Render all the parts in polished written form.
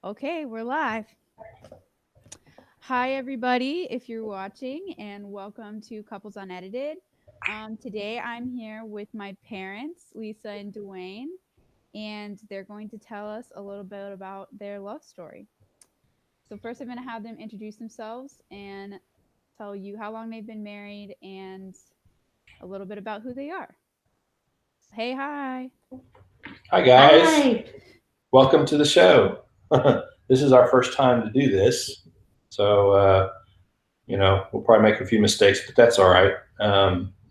Okay, we're live. Hi, everybody, if you're watching, and welcome to Couples Unedited. Today, I'm here with my parents, Lisa and Duane, and they're going to tell us a little bit about their love story. So, first, I'm going to have them introduce themselves and tell you how long they've been married and a little bit about who they are. Hey, hi. Hi, guys. Hi. Welcome to the show. This is our first time to do this. So, we'll probably make a few mistakes, but that's all right.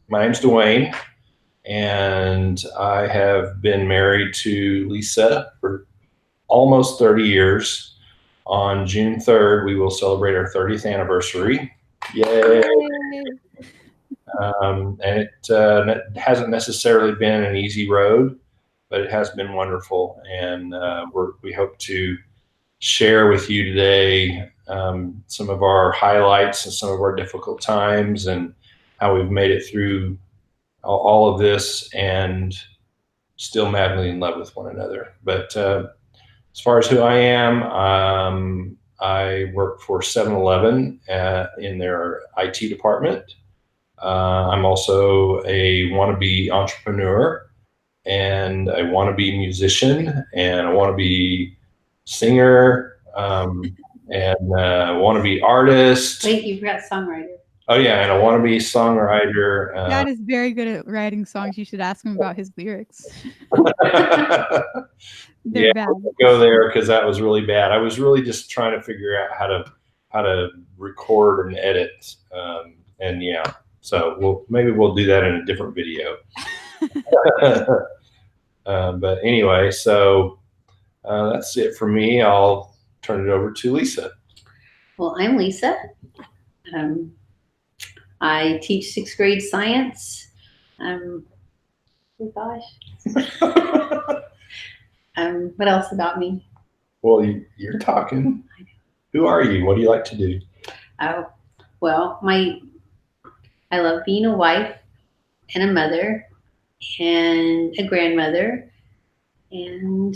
My name's Duane, and I have been married to Lisa for almost 30 years. On June 3rd, we will celebrate our 30th anniversary. Yay! Yay. And it hasn't necessarily been an easy road, but it has been wonderful. And we hope to share with you today some of our highlights and some of our difficult times and how we've made it through all of this and still madly in love with one another. But as far as who I am, I work for 7-Eleven in their IT department. I'm also a wannabe entrepreneur and a wannabe musician and a wannabe singer and a wannabe artist. Wait, you forgot songwriter. Oh yeah, and a wannabe songwriter. Dad is very good at writing songs. You should ask him about his lyrics. They're Yeah, bad. we'll go there because that was really bad. I was really just trying to figure out how to record and edit, and yeah. So maybe we'll do that in a different video. But anyway, so that's it for me. I'll turn it over to Lisa. Well, I'm Lisa. Um, I teach sixth grade science. Oh gosh. What else about me? Well, you're talking. Who are you? What do you like to do? Oh, well, I love being a wife and a mother and a grandmother, and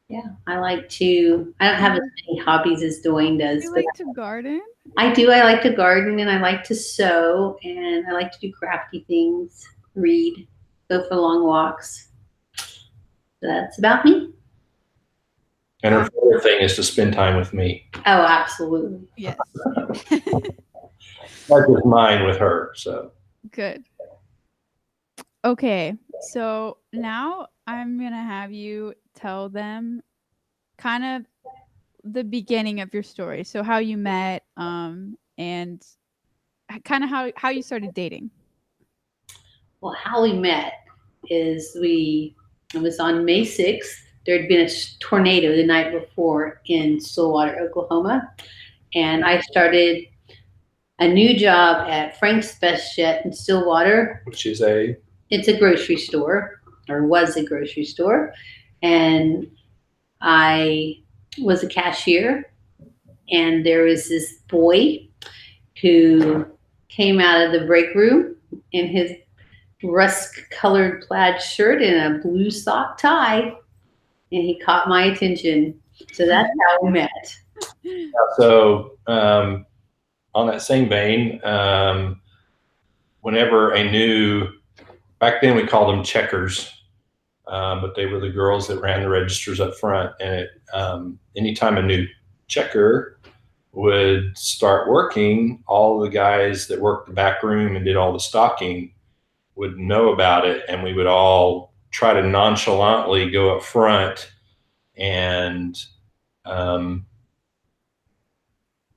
yeah, I don't have as many hobbies as Duane does, You but like to garden? I do. I like to garden and I like to sew and I like to do crafty things, read, go for long walks. That's about me. And her favorite thing is to spend time with me. Oh, absolutely. Yes. Not just mine with her. So Good. Okay. So now I'm going to have you tell them kind of the beginning of your story. So how you met and kind of how you started dating. Well, how we met is it was on May 6th. There had been a tornado the night before in Stillwater, Oklahoma. And I started a new job at Frank's Best Jet in Stillwater. which is It's a grocery store, or was a grocery store. And I was a cashier. And there was this boy who came out of the break room in his rust colored plaid shirt and a blue sock tie. And he caught my attention. So that's how we met. so. On that same vein, whenever a new back then we called them checkers, but they were the girls that ran the registers up front. And anytime a new checker would start working, all the guys that worked the back room and did all the stocking would know about it, and we would all try to nonchalantly go up front and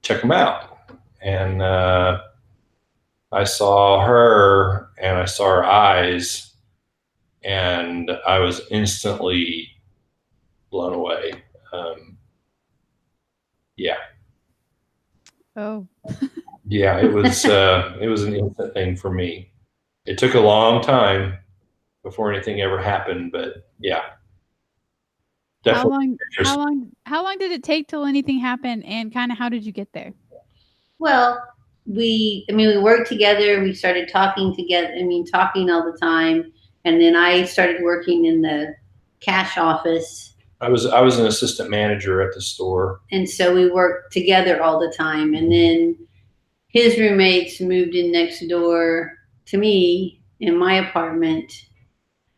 check them out. And I saw her and I saw her eyes, and I was instantly blown away. Yeah. Oh. Yeah, it was an instant thing for me. It took a long time before anything ever happened, but yeah, definitely. How long did it take till anything happened and kind of how did you get there? Well, we worked together. We started talking together. Talking all the time. And then I started working in the cash office. I was an assistant manager at the store. And so we worked together all the time. And then his roommates moved in next door to me in my apartment.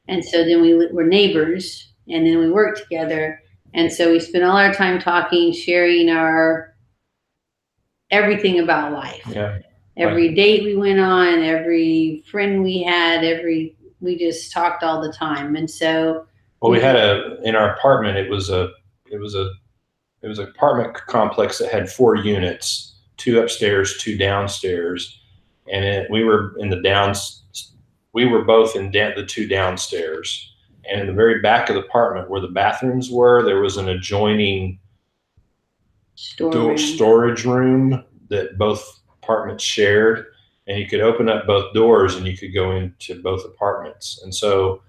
And so then we were neighbors, and then we worked together. And so we spent all our time talking, sharing our everything about life. Yeah. Every date we went on, every friend we had, we just talked all the time. And so, well, we had in our apartment, it was an apartment complex that had 4 units, 2 upstairs, 2 downstairs. And we were in we were both in the 2 downstairs. And in the very back of the apartment where the bathrooms were, there was an adjoining storage room that both apartments shared. And you could open up both doors and you could go into both apartments. And so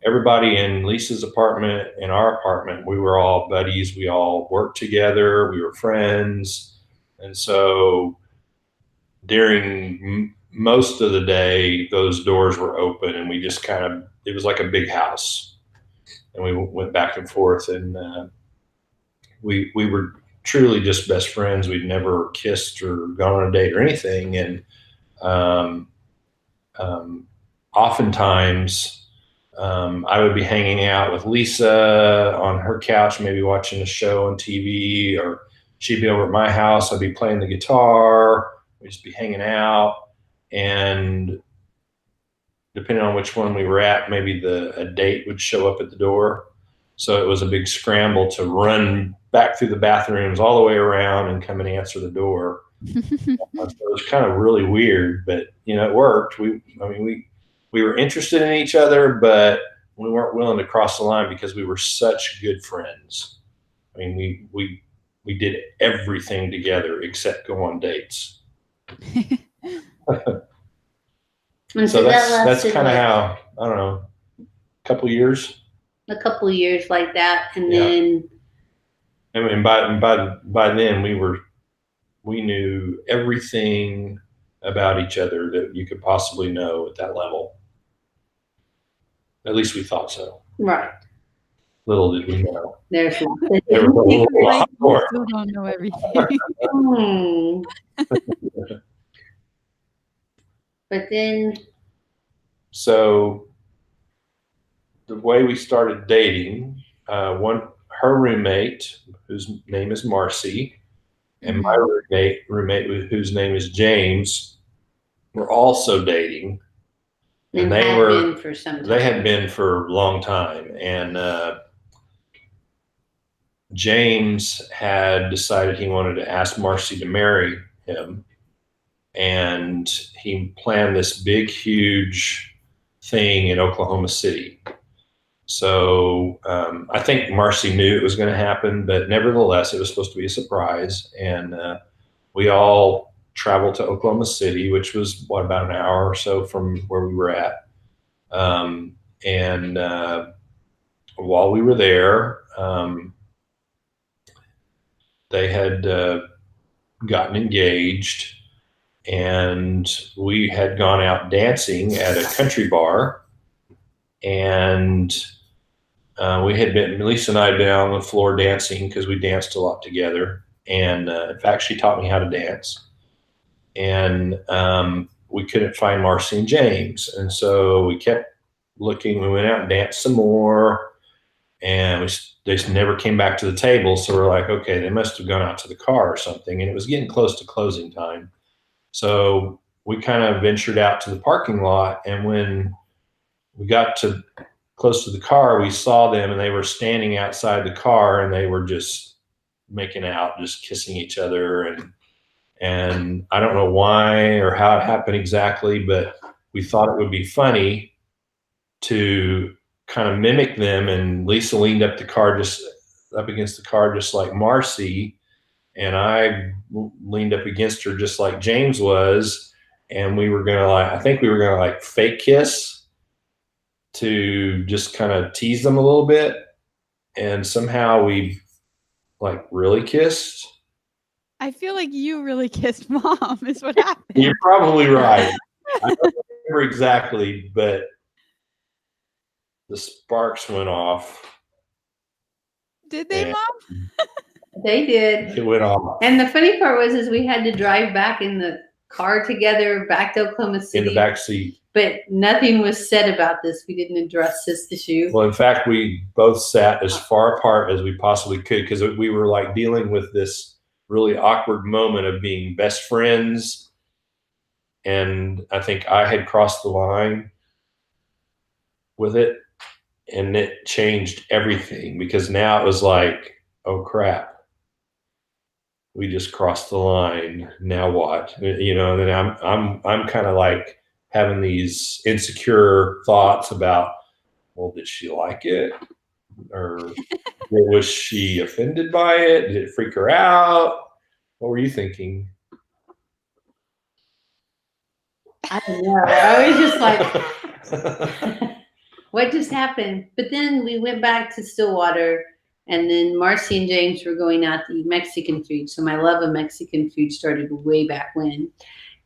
everybody in Lisa's apartment and our apartment, we were all buddies. We all worked together. We were friends. And so during most of the day, those doors were open, and we just it was like a big house. And we went back and forth, and we were truly just best friends. We'd never kissed or gone on a date or anything. And oftentimes, I would be hanging out with Lisa on her couch, maybe watching a show on TV, or she'd be over at my house. I'd be playing the guitar. We'd just be hanging out. And depending on which one we were at, maybe a date would show up at the door. So it was a big scramble to run back through the bathrooms all the way around and come and answer the door. So it was kind of really weird, but it worked. We were interested in each other, but we weren't willing to cross the line because we were such good friends. I mean, we did everything together except go on dates. And so that's kind of how, I don't know, a couple years like that. And then, and by then we knew everything about each other that you could possibly know at that level. At least we thought so. Right. Little did we know. There was a lot more. Still don't know everything. But then, so the way we started dating, her roommate, whose name is Marcy, and my roommate, whose name is James, were also dating. And they had been for a long time. And James had decided he wanted to ask Marcy to marry him. And he planned this big, huge thing in Oklahoma City. So I think Marcy knew it was going to happen, but nevertheless, it was supposed to be a surprise. And we all traveled to Oklahoma City, which was about an hour or so from where we were at. And while we were there, they had gotten engaged. And we had gone out dancing at a country bar, and Lisa and I had been out on the floor dancing because we danced a lot together. And in fact, she taught me how to dance. And we couldn't find Marcy and James. And so we kept looking. We went out and danced some more, and they just never came back to the table. So we're like, okay, they must have gone out to the car or something. And it was getting close to closing time. So we kind of ventured out to the parking lot, and when we got close to the car, we saw them, and they were standing outside the car, and they were just making out, just kissing each other. And I don't know why or how it happened exactly, but we thought it would be funny to kind of mimic them. And Lisa leaned up against the car, just like Marcy. And I leaned up against her just like James was. And we were going to I think we were going to fake kiss to just kind of tease them a little bit. And somehow we really kissed. I feel like you really kissed Mom is what happened. You're probably right. I don't remember exactly, but the sparks went off. Did they, And Mom? They did. it went off And the funny part was, is we had to drive back in the car together back to Oklahoma in City. the back seat. But nothing was said about this. We didn't address this issue. Well, in fact, we both sat as far apart as we possibly could because we were like dealing with this really awkward moment of being best friends. And I think I had crossed the line with it, and it changed everything because now it was like, oh crap, we just crossed the line. Now what? You know, and then I'm kind of like having these insecure thoughts about, well, did she like it? Or was she offended by it? Did it freak her out? What were you thinking? I don't know. I was just like, what just happened? But then we went back to Stillwater, and then Marcy and James were going out to eat Mexican food. So my love of Mexican food started way back when.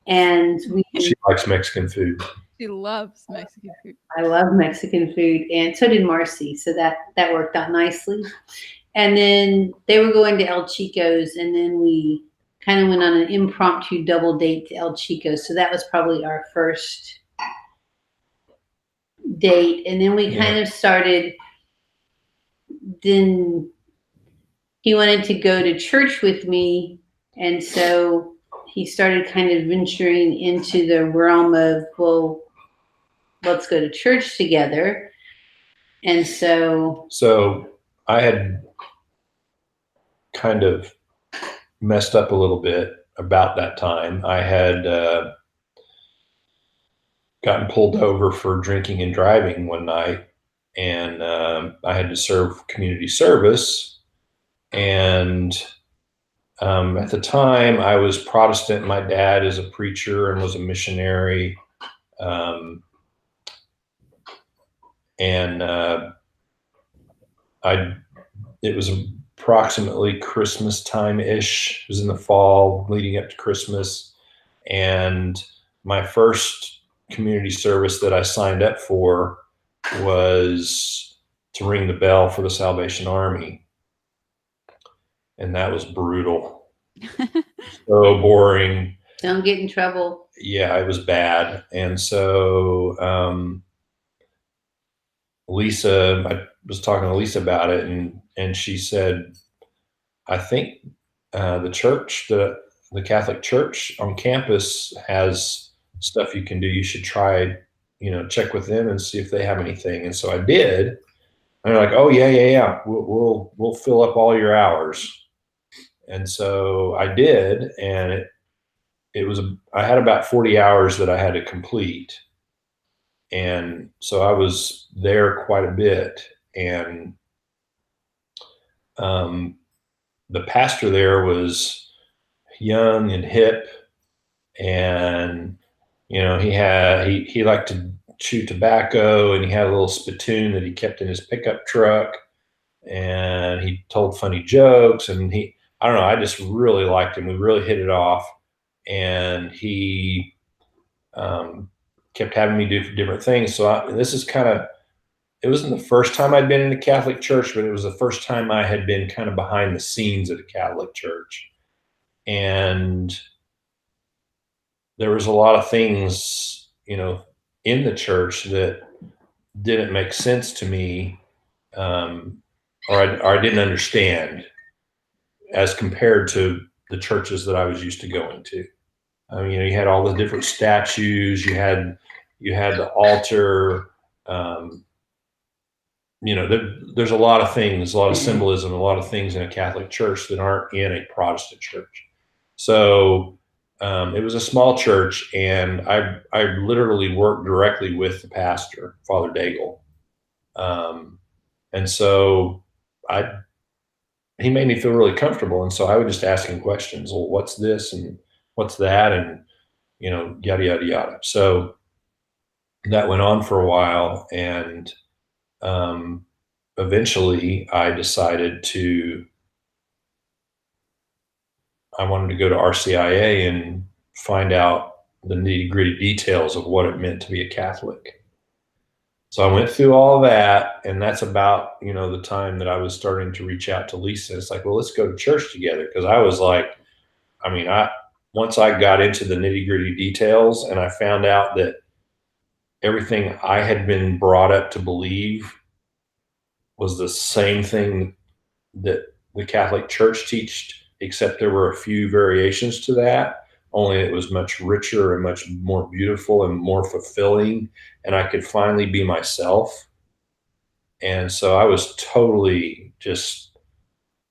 And She likes Mexican food. She loves Mexican food. I love Mexican food, and so did Marcy. So that worked out nicely. And then they were going to El Chico's, and then we kind of went on an impromptu double date to El Chico's. So that was probably our first date. And then we kind of started, then he wanted to go to church with me. And so he started kind of venturing into the realm of, well, let's go to church together. And so I had kind of messed up a little bit about that time. I had gotten pulled over for drinking and driving one night, and I had to serve community service. And at the time, I was Protestant. My dad is a preacher and was a missionary. And it was approximately Christmas time-ish. It was in the fall leading up to Christmas. And my first community service that I signed up for was to ring the bell for the Salvation Army. And that was brutal. So boring. don't get in trouble. Yeah, it was bad. And so Lisa, I was talking to Lisa about it, and she said, I think the church, the Catholic Church on campus has stuff you can do. You should try, check with them and see if they have anything. And so I did. And they're like, oh yeah. We'll fill up all your hours. And so I did, and I had about 40 hours that I had to complete. And so I was there quite a bit. And the pastor there was young and hip, and he liked to chew tobacco, and he had a little spittoon that he kept in his pickup truck, and he told funny jokes, and I don't know, I just really liked him. We really hit it off, and he kept having me do different things. So this is it wasn't the first time I'd been in a Catholic church, but it was the first time I had been kind of behind the scenes at a Catholic church. And there was a lot of things, in the church that didn't make sense to me, or I didn't understand as compared to the churches that I was used to going to. You had all the different statues, you had the altar, there's a lot of things, a lot of symbolism, a lot of things in a Catholic church that aren't in a Protestant church. So it was a small church, and I literally worked directly with the pastor, Father Daigle. And so he made me feel really comfortable. And so I would just ask him questions. Well, what's this? And what's that? And, yada, yada, yada. So that went on for a while. And eventually I decided I wanted to go to RCIA and find out the nitty gritty details of what it meant to be a Catholic. So I went through all that, and that's about, the time that I was starting to reach out to Lisa. It's like, well, let's go to church together. Because I was like, once I got into the nitty gritty details and I found out that everything I had been brought up to believe was the same thing that the Catholic Church teached, except there were a few variations to that. Only it was much richer and much more beautiful and more fulfilling, and I could finally be myself. And so I was totally just,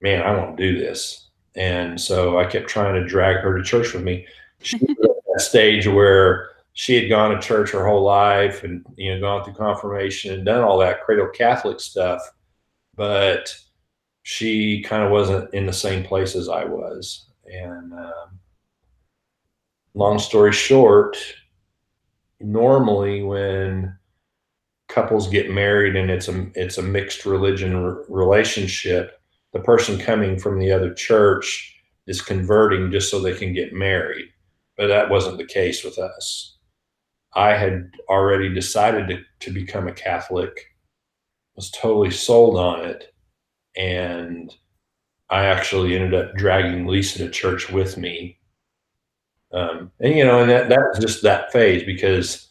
man, I want to do this. And so I kept trying to drag her to church with me. She was at that stage where she had gone to church her whole life and, gone through confirmation and done all that cradle Catholic stuff. But she kind of wasn't in the same place as I was. And long story short, normally when couples get married and it's a mixed religion relationship, the person coming from the other church is converting just so they can get married. But that wasn't the case with us. I had already decided to become a Catholic, was totally sold on it, and I actually ended up dragging Lisa to church with me. And that was just that phase, because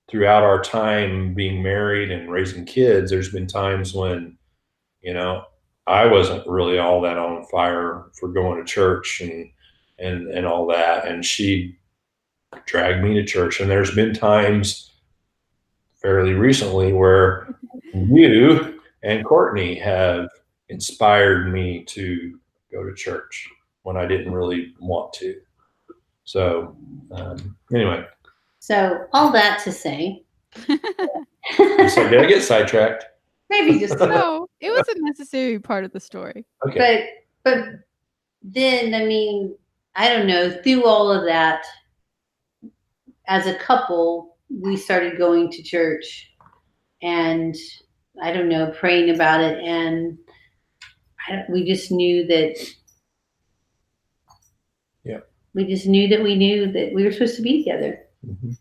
throughout our time being married and raising kids, there's been times when, I wasn't really all that on fire for going to church and all that. And she dragged me to church. And there's been times fairly recently where you and Courtney have inspired me to go to church when I didn't really want to. So anyway. So all that to say. So did I get sidetracked? Maybe just No, it was a necessary part of the story. Okay. But then, I don't know, through all of that, as a couple, we started going to church and, I don't know, praying about it. And we just knew that. Yeah. We just knew that we were supposed to be together. Mm-hmm.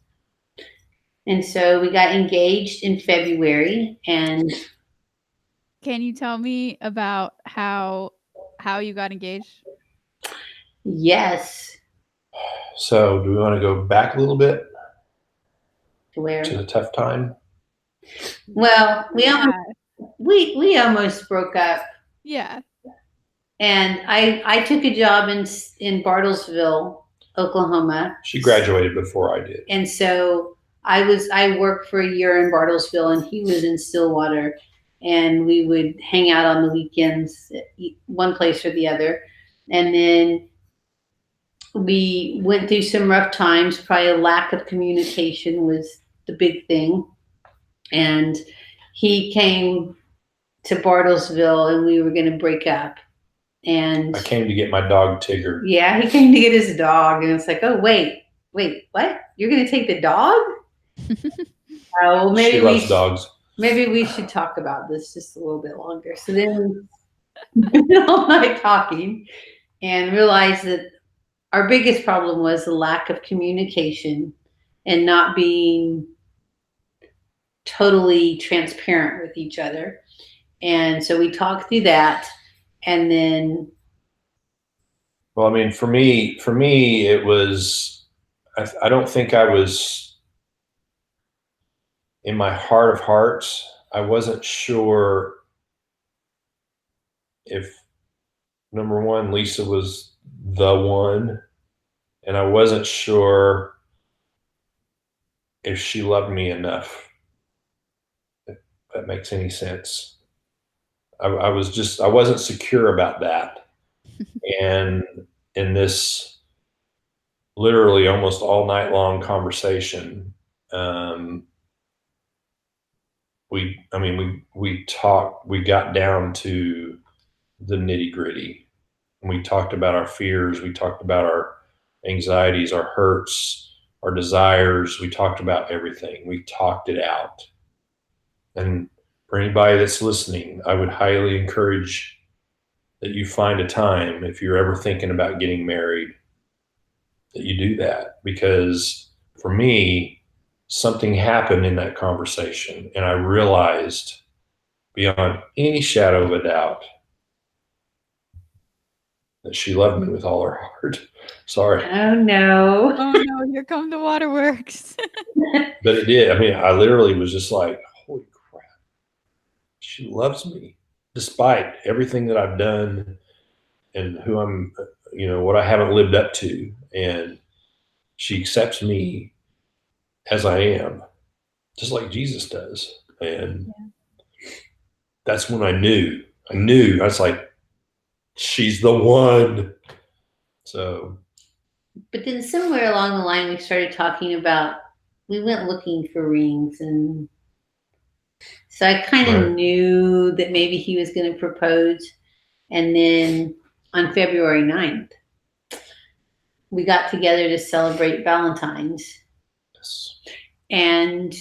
And so we got engaged in February. And can you tell me about how you got engaged? Yes. So do we want to go back a little bit To where? to the tough time? Well, we almost broke up. Yeah. And I took a job in Bartlesville, Oklahoma. She graduated before I did. And so I worked for a year in Bartlesville, and he was in Stillwater, and we would hang out on the weekends, one place or the other. And then we went through some rough times. Probably a lack of communication was the big thing. And he came to Bartlesville, and we were going to break up. And I came to get my dog Tigger. Yeah, he came to get his dog, and it's like, oh wait, what? You're going to take the dog? Oh, maybe she loves dogs. Maybe we should talk about this just a little bit longer. So then we did all night talking and realized that our biggest problem was the lack of communication and not being totally transparent with each other. And so we talked through that, and then. Well, for me, it was, I don't think I was, in my heart of hearts, I wasn't sure if, number one, Lisa was the one, and I wasn't sure if she loved me enough, if that makes any sense. I wasn't secure about that. And in this literally almost all night long conversation, we talked, we got down to the nitty gritty, and we talked about our fears. We talked about our anxieties, our hurts, our desires. We talked about everything. We talked it out. And for anybody that's listening, I would highly encourage that you find a time, if you're ever thinking about getting married, that you do that. Because for me, something happened in that conversation, and I realized beyond any shadow of a doubt that she loved me with all her heart. Sorry. Oh no. Oh no, here come the waterworks. But it did. I mean, I literally was just like, holy crap. She loves me despite everything that I've done and who I'm, what I haven't lived up to. And she accepts me as I am, just like Jesus does. And that's when I knew. I was like, she's the one. So. But then somewhere along the line, we started talking about, we went looking for rings. And so I kind of knew that maybe he was going to propose. And then on February 9th, we got together to celebrate Valentine's. Yes. And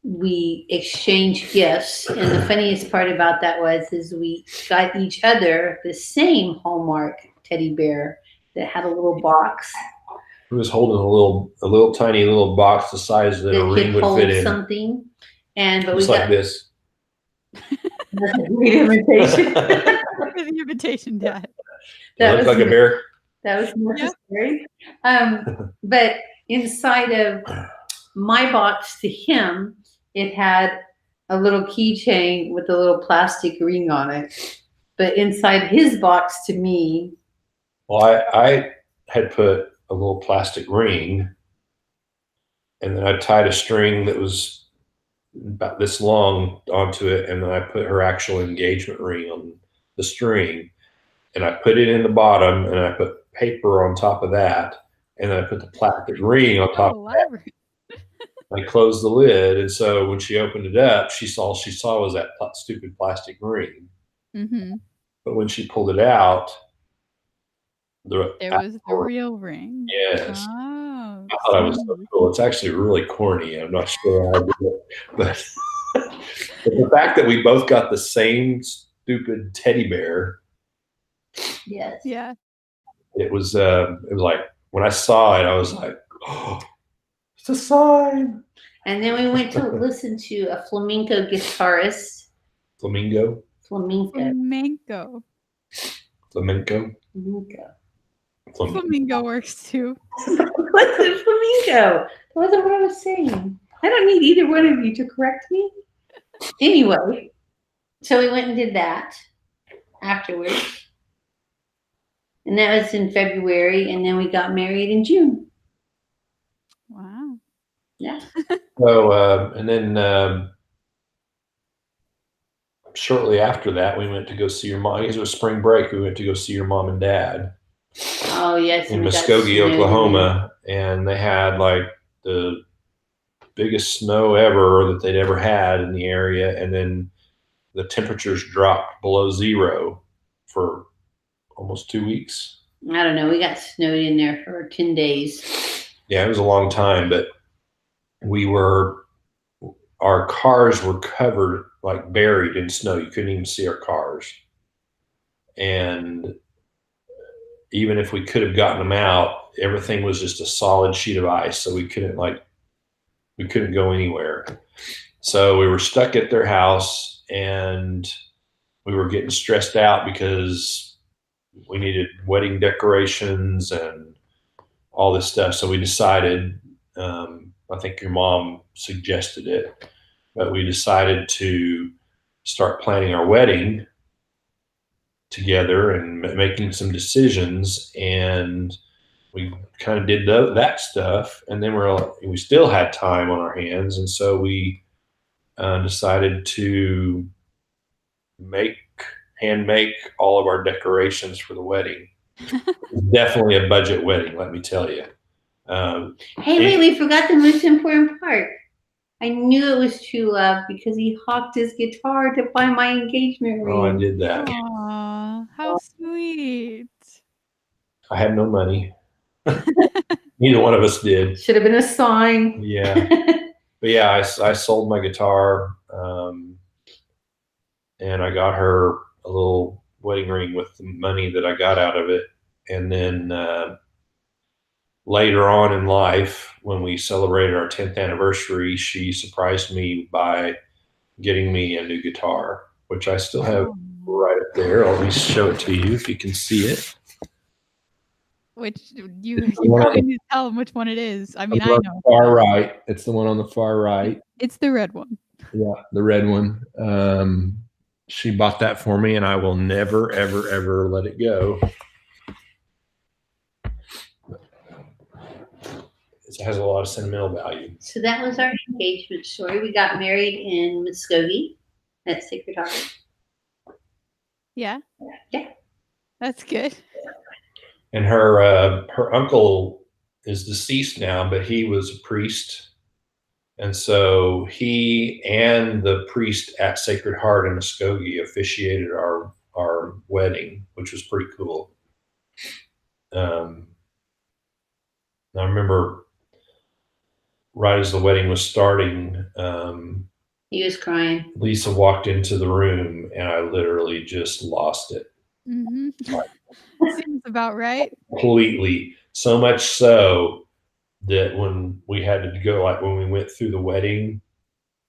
we exchanged gifts. And the funniest part about that is we got each other the same Hallmark teddy bear that had a little box. He was holding a little tiny little box the size that a ring would fit in. Something. And but just we like got this. That's a great imitation. For the invitation, Dad. That looks like a bear. That was necessary. But inside of my box to him, it had a little keychain with a little plastic ring on it. But inside his box to me, well, I had put a little plastic ring, and then I tied a string that was about this long onto it, and then I put her actual engagement ring on the string, and I put it in the bottom, and I put paper on top of that, and then I put the plastic ring on top of that. I closed the lid, and so when she opened it up, all she saw was that stupid plastic ring. Mm-hmm. But when she pulled it out, it was the real ring. Yes. Oh, I thought it was so cool. It's actually really corny. I'm not sure how I did it. But the fact that we both got the same stupid teddy bear. Yes. Yeah. It was like when I saw it, I was like, oh, it's a sign. And then we went to listen to a flamenco guitarist. Flamenco. Flamingo works too. What's a flamenco? That wasn't what I was saying. I don't need either one of you to correct me. Anyway, so we went and did that afterwards. And that was in February, and then we got married in June. Wow. Yeah. So, and then shortly after that, we went to go see your mom. I guess it was spring break. We went to go see your mom and dad. Oh, yes. In Muskogee, Oklahoma. And they had like the biggest snow ever that they'd ever had in the area. And then the temperatures dropped below zero for almost 2 weeks. I don't know. We got snowed in there for 10 days. Yeah, it was a long time, but our cars were covered, like buried in snow. You couldn't even see our cars. And even if we could have gotten them out, everything was just a solid sheet of ice. So we couldn't go anywhere. So we were stuck at their house, and we were getting stressed out because we needed wedding decorations and all this stuff. So we decided, I think your mom suggested it, but we decided to start planning our wedding together and making some decisions. And we kind of did that stuff. And then we still had time on our hands. And so we decided to hand make all of our decorations for the wedding. Definitely a budget wedding, let me tell you. Hey, wait, we forgot the most important part. I knew it was true love because he hawked his guitar to buy my engagement ring. Oh, I did that. Aw, how sweet. I had no money. Neither one of us did. Should have been a sign. Yeah. But yeah, I sold my guitar, and I got her a little wedding ring with the money that I got out of it. And then later on in life, when we celebrated our 10th anniversary, she surprised me by getting me a new guitar, which I still have right up there. I'll at least show it to you if you can see it. Which you probably need to tell them which one it is. I mean, I know. Far right. It's the one on the far right. It's the red one. Yeah, the red one. She bought that for me, and I will never, ever, ever let it go. It has a lot of sentimental value. So that was our engagement story. We got married in Muskogee at Sacred Heart. Yeah. Yeah. That's good. And her uncle is deceased now, but he was a priest. And so he and the priest at Sacred Heart in Muskogee officiated our wedding, which was pretty cool. I remember right as the wedding was starting, he was crying. Lisa walked into the room, and I literally just lost it. Mm-hmm. Seems about right. Completely. So much so that when we had to go, like when we went through the wedding,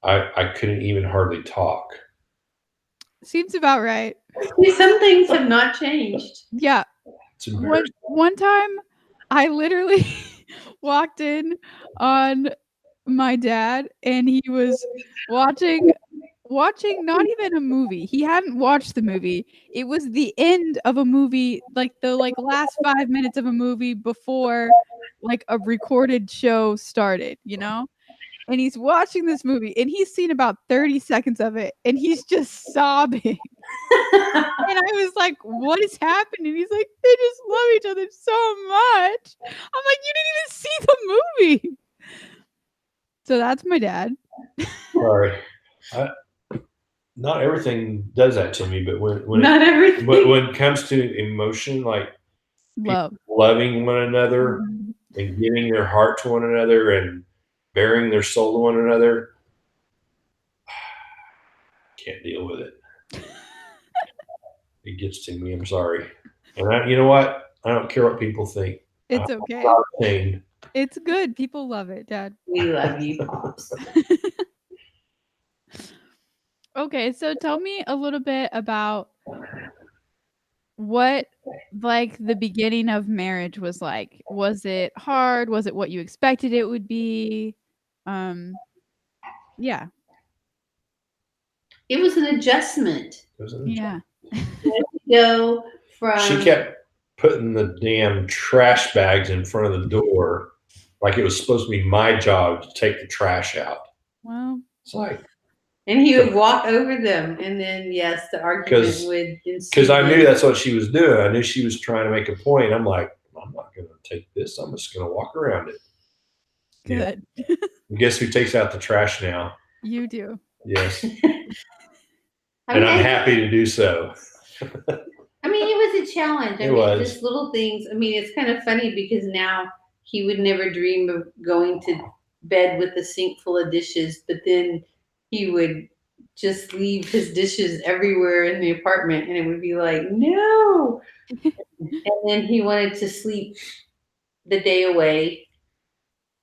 I couldn't even hardly talk. Seems about right. Some things have not changed. Yeah. One time, I literally walked in on my dad, and he was watching not even a movie. He hadn't watched the movie. It was the end of a movie, like the last 5 minutes of a movie before like a recorded show started, you know? And he's watching this movie, and he's seen about 30 seconds of it, and he's just sobbing. And I was like, what is happening? He's like, they just love each other so much. I'm like, you didn't even see the movie. So that's my dad. Sorry. Not everything does that to me, but when it comes to emotion, like love, loving one another and giving their heart to one another and bearing their soul to one another, can't deal with it. It gets to me. I'm sorry. And you know what? I don't care what people think. It's okay. It's good. People love it, Dad. We love you, Pops. Okay, so tell me a little bit about what like the beginning of marriage was like. Was it hard? Was it what you expected it would be? Yeah. It was an adjustment. Yeah. Go from. She kept putting the damn trash bags in front of the door like it was supposed to be my job to take the trash out. Well, it's like. And he would walk over them, and then yes, the argument would ensue. Because I knew that's what she was doing. I knew she was trying to make a point. I'm like, I'm not going to take this. I'm just going to walk around it. Good. Yeah. Guess who takes out the trash now? You do. Yes. And I'm happy to do so. I mean, it was a challenge. I mean, just little things. I mean, it's kind of funny because now he would never dream of going to bed with a sink full of dishes, but then he would just leave his dishes everywhere in the apartment, and it would be like, no. And then he wanted to sleep the day away.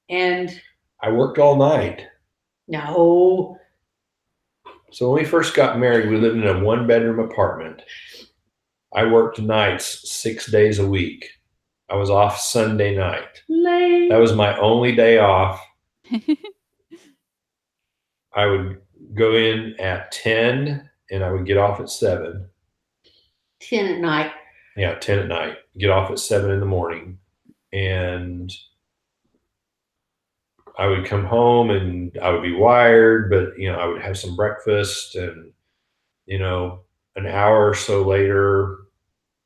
And I worked all night. No. So when we first got married, we lived in a 1-bedroom apartment. I worked nights 6 days a week. I was off Sunday night. Late. That was my only day off. I would go in at 10 and I would get off at 7. 10 at night. Yeah, 10 at night. Get off at 7 in the morning. And I would come home and I would be wired, but I would have some breakfast and an hour or so later,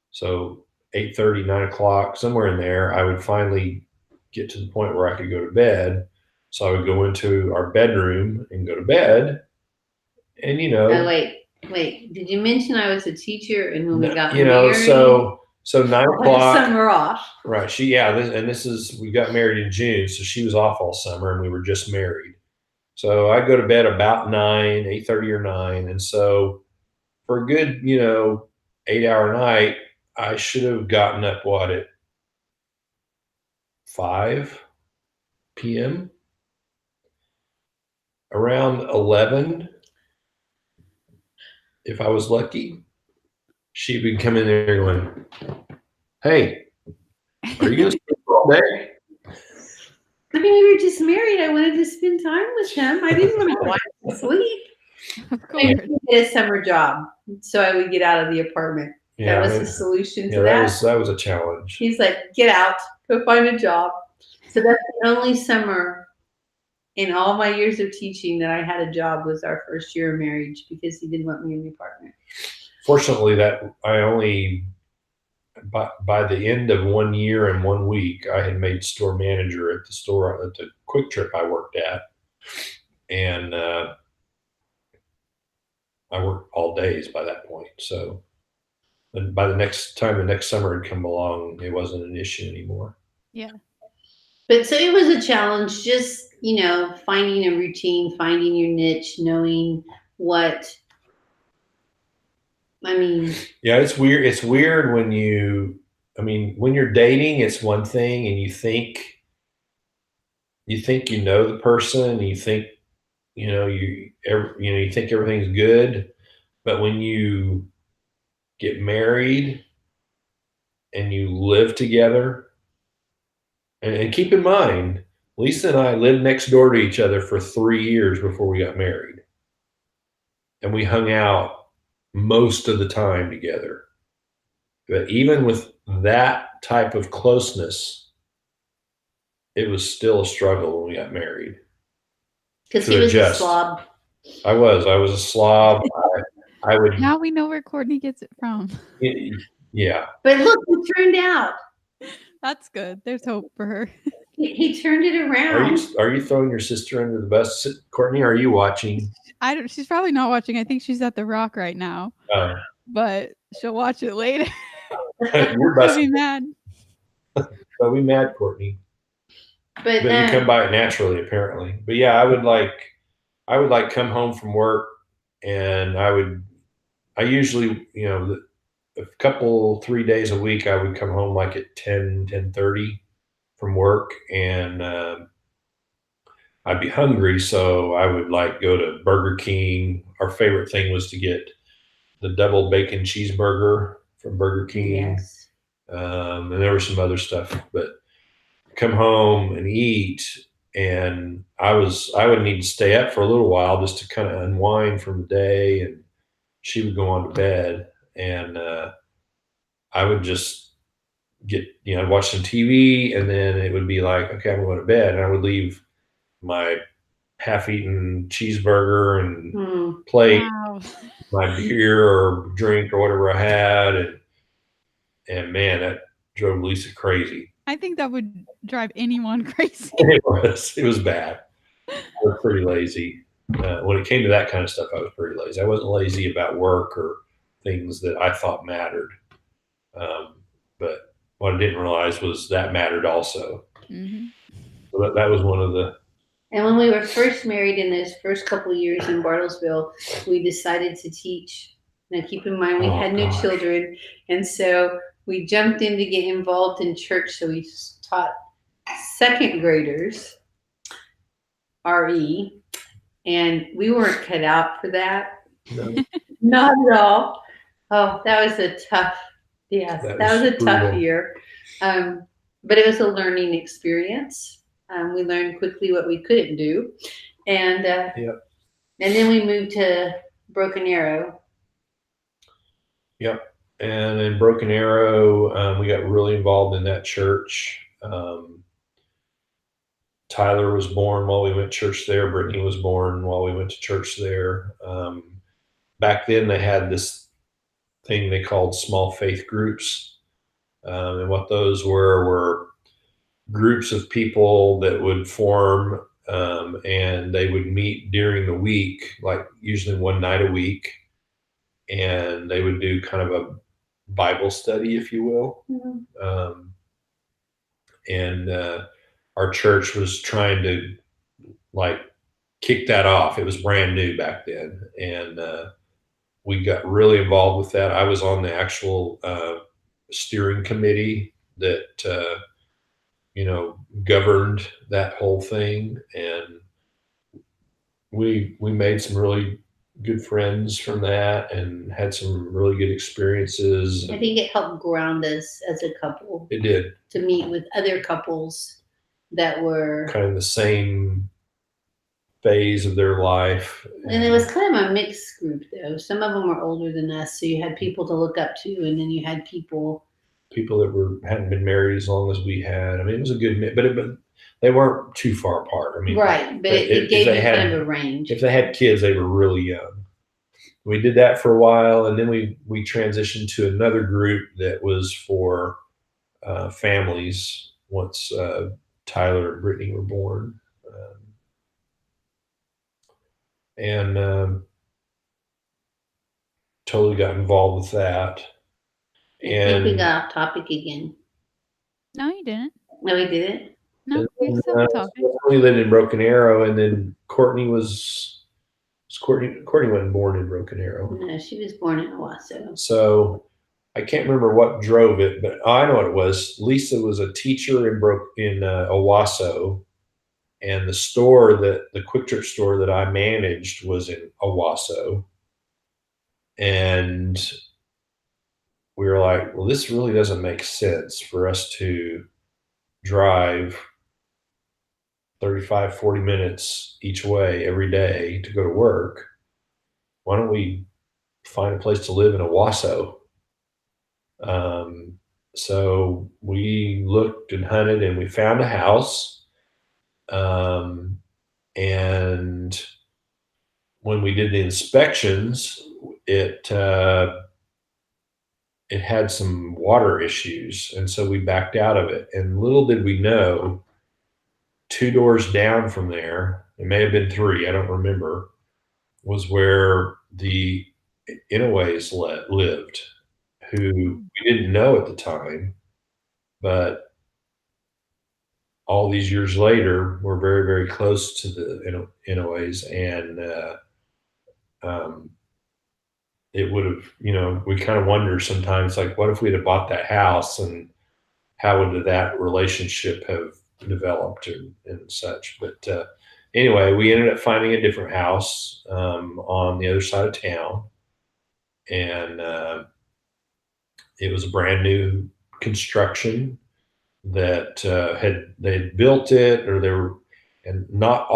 so 8:30, 9 o'clock, somewhere in there, I would finally get to the point where I could go to bed. So I would go into our bedroom and go to bed. And Oh, wait. Did you mention I was a teacher and when we got married? So 9 o'clock. Summer off. Right. We got married in June, so she was off all summer and we were just married. So I go to bed about 9, 8:30 or 9. And so for a good, 8-hour night, I should have gotten up at 5 p.m. Around 11, if I was lucky, she would come in there going, "Hey, are you going to sleep all day?" I mean, we were just married. I wanted to spend time with him. I didn't want my wife to sleep. Of I course. did get a summer job, so I would get out of the apartment. Yeah, That was the solution to that was a challenge. He's like, get out, go find a job. So that's the only summer in all my years of teaching that I had a job was our first year of marriage because he didn't want me in the apartment. Fortunately, that I only by the end of 1 year and 1 week, I had made store manager at the store at the Quick Trip I worked at, and I worked all days by that point. So, and by the next summer had come along, it wasn't an issue anymore. Yeah. But so it was a challenge, just, finding a routine, finding your niche, knowing what, I mean, Yeah, it's weird. It's weird when when you're dating, it's one thing, and you know the person, and you think you think everything's good, but when you get married and you live together, and keep in mind, Lisa and I lived next door to each other for 3 years before we got married, and we hung out most of the time together. But even with that type of closeness, it was still a struggle when we got married. because To he was a adjust. slob. I was a slob. I would, Now we know where Courtney gets it from. yeah. But look, he turned out. That's good. There's hope for her. He turned it around. Are you throwing your sister under the bus, Courtney? Are you watching? She's probably not watching. I think she's at the Rock right now. But she'll watch it later. You're She'll be mad. Don't be mad, Courtney. But you come by it naturally, apparently. But yeah, I would come home from work, and I usually, a couple 3 days a week, I would come home like at 10:30 from work, and I'd be hungry, so I would go to Burger King. Our favorite thing was to get the double bacon cheeseburger from Burger King. yes. And there was some other stuff, but come home and eat. And I would need to stay up for a little while just to kind of unwind from the day. And she would go on to bed, and I would just watch some TV, and then it would be like, okay, I'm going to bed. And I would leave my half-eaten cheeseburger and plate, Wow. my beer or drink or whatever I had, and man, that drove Lisa crazy. I think that would drive anyone crazy. It was bad. I was pretty lazy. When it came to that kind of stuff, I was pretty lazy. I wasn't lazy about work or things that I thought mattered. But what I didn't realize was that mattered also. Mm-hmm. So that was one of the. And when we were first married in those first couple of years in Bartlesville, we decided to teach. Now, keep in mind, we had no children. And so we jumped in to get involved in church. So we taught second graders RE. And we weren't cut out for that. No. Not at all. Oh, that was a tough, that was a tough year. But it was a learning experience. We learned quickly what we couldn't do. And and then we moved to Broken Arrow. Yep. And in Broken Arrow, we got really involved in that church. Tyler was born while we went to church there. Brittany was born while we went to church there. Back then, they had this thing they called small faith groups. And what those were groups of people that would form, and they would meet during the week, like usually one night a week. And they would do kind of a Bible study, if you will. Mm-hmm. And our church was trying to kick that off. It was brand new back then. And we got really involved with that. I was on the actual steering committee that governed that whole thing, and we made some really good friends from that, and had some really good experiences. I think it helped ground us as a couple. It did. To meet with other couples that were kind of the same phase of their life. And it was kind of a mixed group, though. Some of them were older than us, so you had people to look up to, and then you had people that hadn't been married as long as we had. I mean, it was a good mix, but they weren't too far apart. I mean, right, but it gave you kind of a range. If they had kids, they were really young. We did that for a while, and then we transitioned to another group that was for families once Tyler and Brittany were born. And totally got involved with that. I think we got off topic again. No, you didn't. No, we didn't. No, you're still on topic. We lived in Broken Arrow, and then Courtney wasn't born in Broken Arrow. No, she was born in Owasso. So I can't remember what drove it, but I know what it was. Lisa was a teacher in Owasso, and the Quick Trip store that I managed was in Owasso. And we were like, well, this really doesn't make sense for us to drive 35, 40 minutes each way every day to go to work. Why don't we find a place to live in Owasso? So we looked and hunted, and we found a house. And when we did the inspections, it had some water issues, and so we backed out of it. And little did we know, 2 doors down from there, it may have been 3, I don't remember, was where the Inaways lived, who we didn't know at the time, but all these years later, we're very, very close to the Inaways, and it would have, we kind of wonder sometimes, like, what if we'd have bought that house, and how would that relationship have developed and such? But anyway, we ended up finding a different house on the other side of town, and it was a brand new construction that they built it, or they were, and not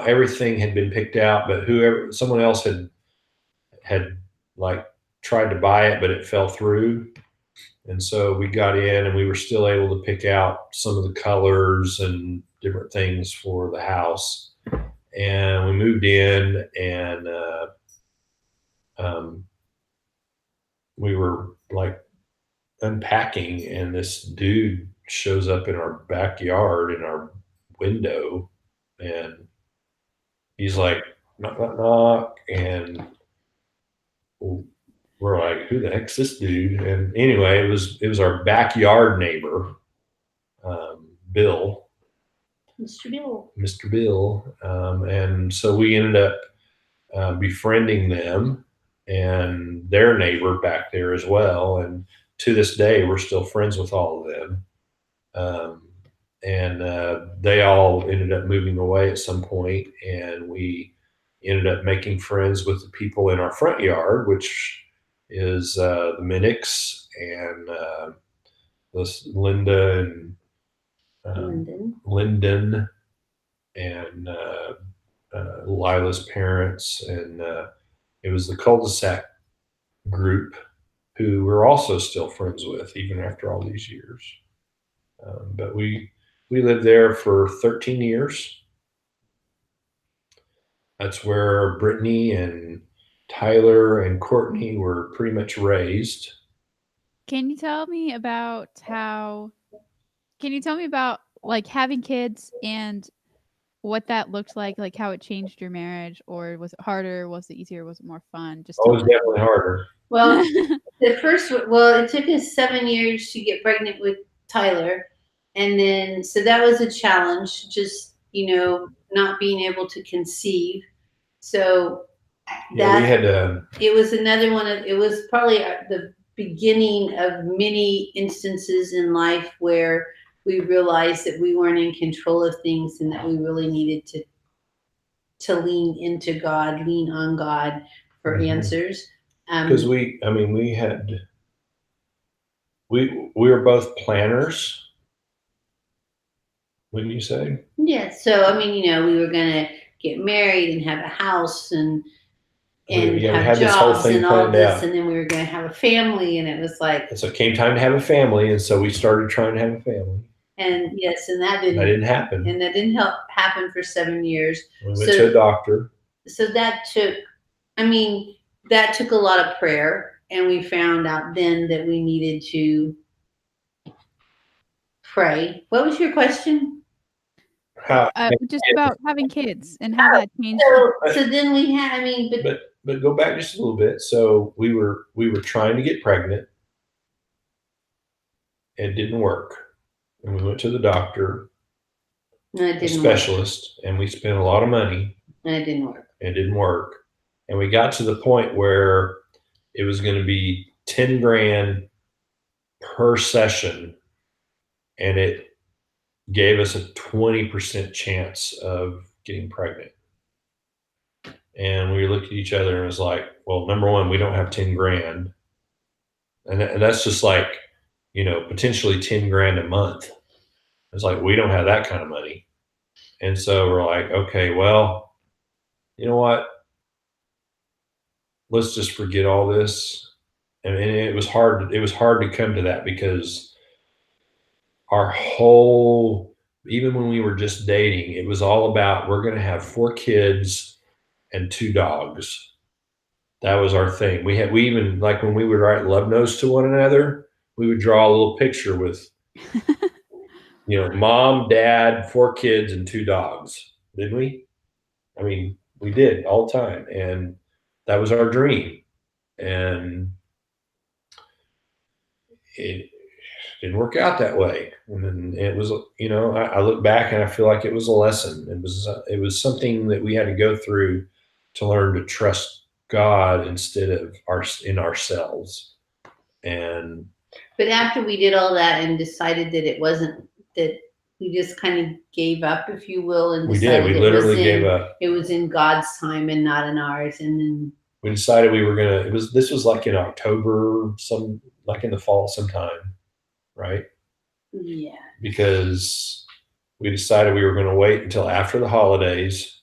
everything had been picked out, but someone else had like tried to buy it, but it fell through. And so we got in, and we were still able to pick out some of the colors and different things for the house. And we moved in, and we were like unpacking, and this dude shows up in our backyard in our window, and he's like, knock, knock, knock. And we're like, who the heck's this dude? And anyway, it was our backyard neighbor, Bill. Mr. Bill. And so we ended up befriending them and their neighbor back there as well. And to this day, we're still friends with all of them. And they all ended up moving away at some point, and we ended up making friends with the people in our front yard, which is the Minnix and Linda and Lyndon and Lila's parents. And it was the cul-de-sac group who we're also still friends with, even after all these years. But we lived there for 13 years. That's where Brittany and Tyler and Courtney were pretty much raised. Can you tell me about like having kids and what that looked like how it changed your marriage? Or was it harder? Was it easier? Was it more fun? Just it was definitely harder. Well, it took us 7 years to get pregnant with Tyler. And then, so that was a challenge, just, not being able to conceive. So it was another one it was probably the beginning of many instances in life where we realized that we weren't in control of things and that we really needed to lean into God, lean on God for answers. Because we were both planners. Wouldn't you say? Yeah. So I mean, we were gonna get married and have a house and We have had this whole jobs thing and all planned this, out. and then we were gonna have a family, and it was like. And so it came time to have a family, and so we started trying to have a family. And yes, and that That didn't didn't happen. and that didn't happen for 7 years. We went to a doctor. So that took a lot of prayer, and we found out then that we needed to pray. What was your question? How? Just about having kids and how that changed. So then we had, but go back just a little bit. So we were trying to get pregnant. It didn't work. And we went to the doctor, a specialist, and we spent a lot of money. And it didn't work. It didn't work. And we got to the point where it was going to be 10 grand per session, and it gave us a 20% chance of getting pregnant. And we looked at each other and it was like, well, number one, we don't have 10 grand. And that's just like, potentially 10 grand a month. It's like, we don't have that kind of money. And so we're like, okay, well, you know what? Let's just forget all this. And it was hard to come to that, because our whole, even when we were just dating, it was all about, we're going to have 4 kids and 2 dogs. That was our thing. We even, like, when we would write love notes to one another, we would draw a little picture with, mom, dad, 4 kids, and 2 dogs. Didn't we? I mean, we did all the time. And that was our dream. And it didn't work out that way. And then it was, I look back and I feel like it was a lesson. It was something that we had to go through to learn to trust God instead of in ourselves. But after we did all that and decided that it wasn't, that we just kind of gave up, if you will, and we literally gave up. It was in God's time and not in ours. And then we decided we were gonna. This was like in October, like in the fall sometime, right? Yeah. Because we decided we were going to wait until after the holidays,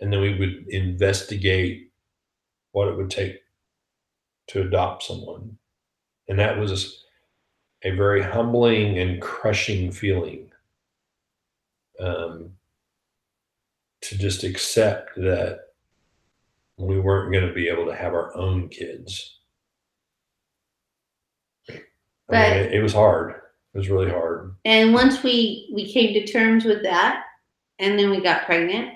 and then we would investigate what it would take to adopt someone. And that was a very humbling and crushing feeling, to just accept that we weren't going to be able to have our own kids. It was hard. It was really hard. And once we came to terms with that, and then we got pregnant,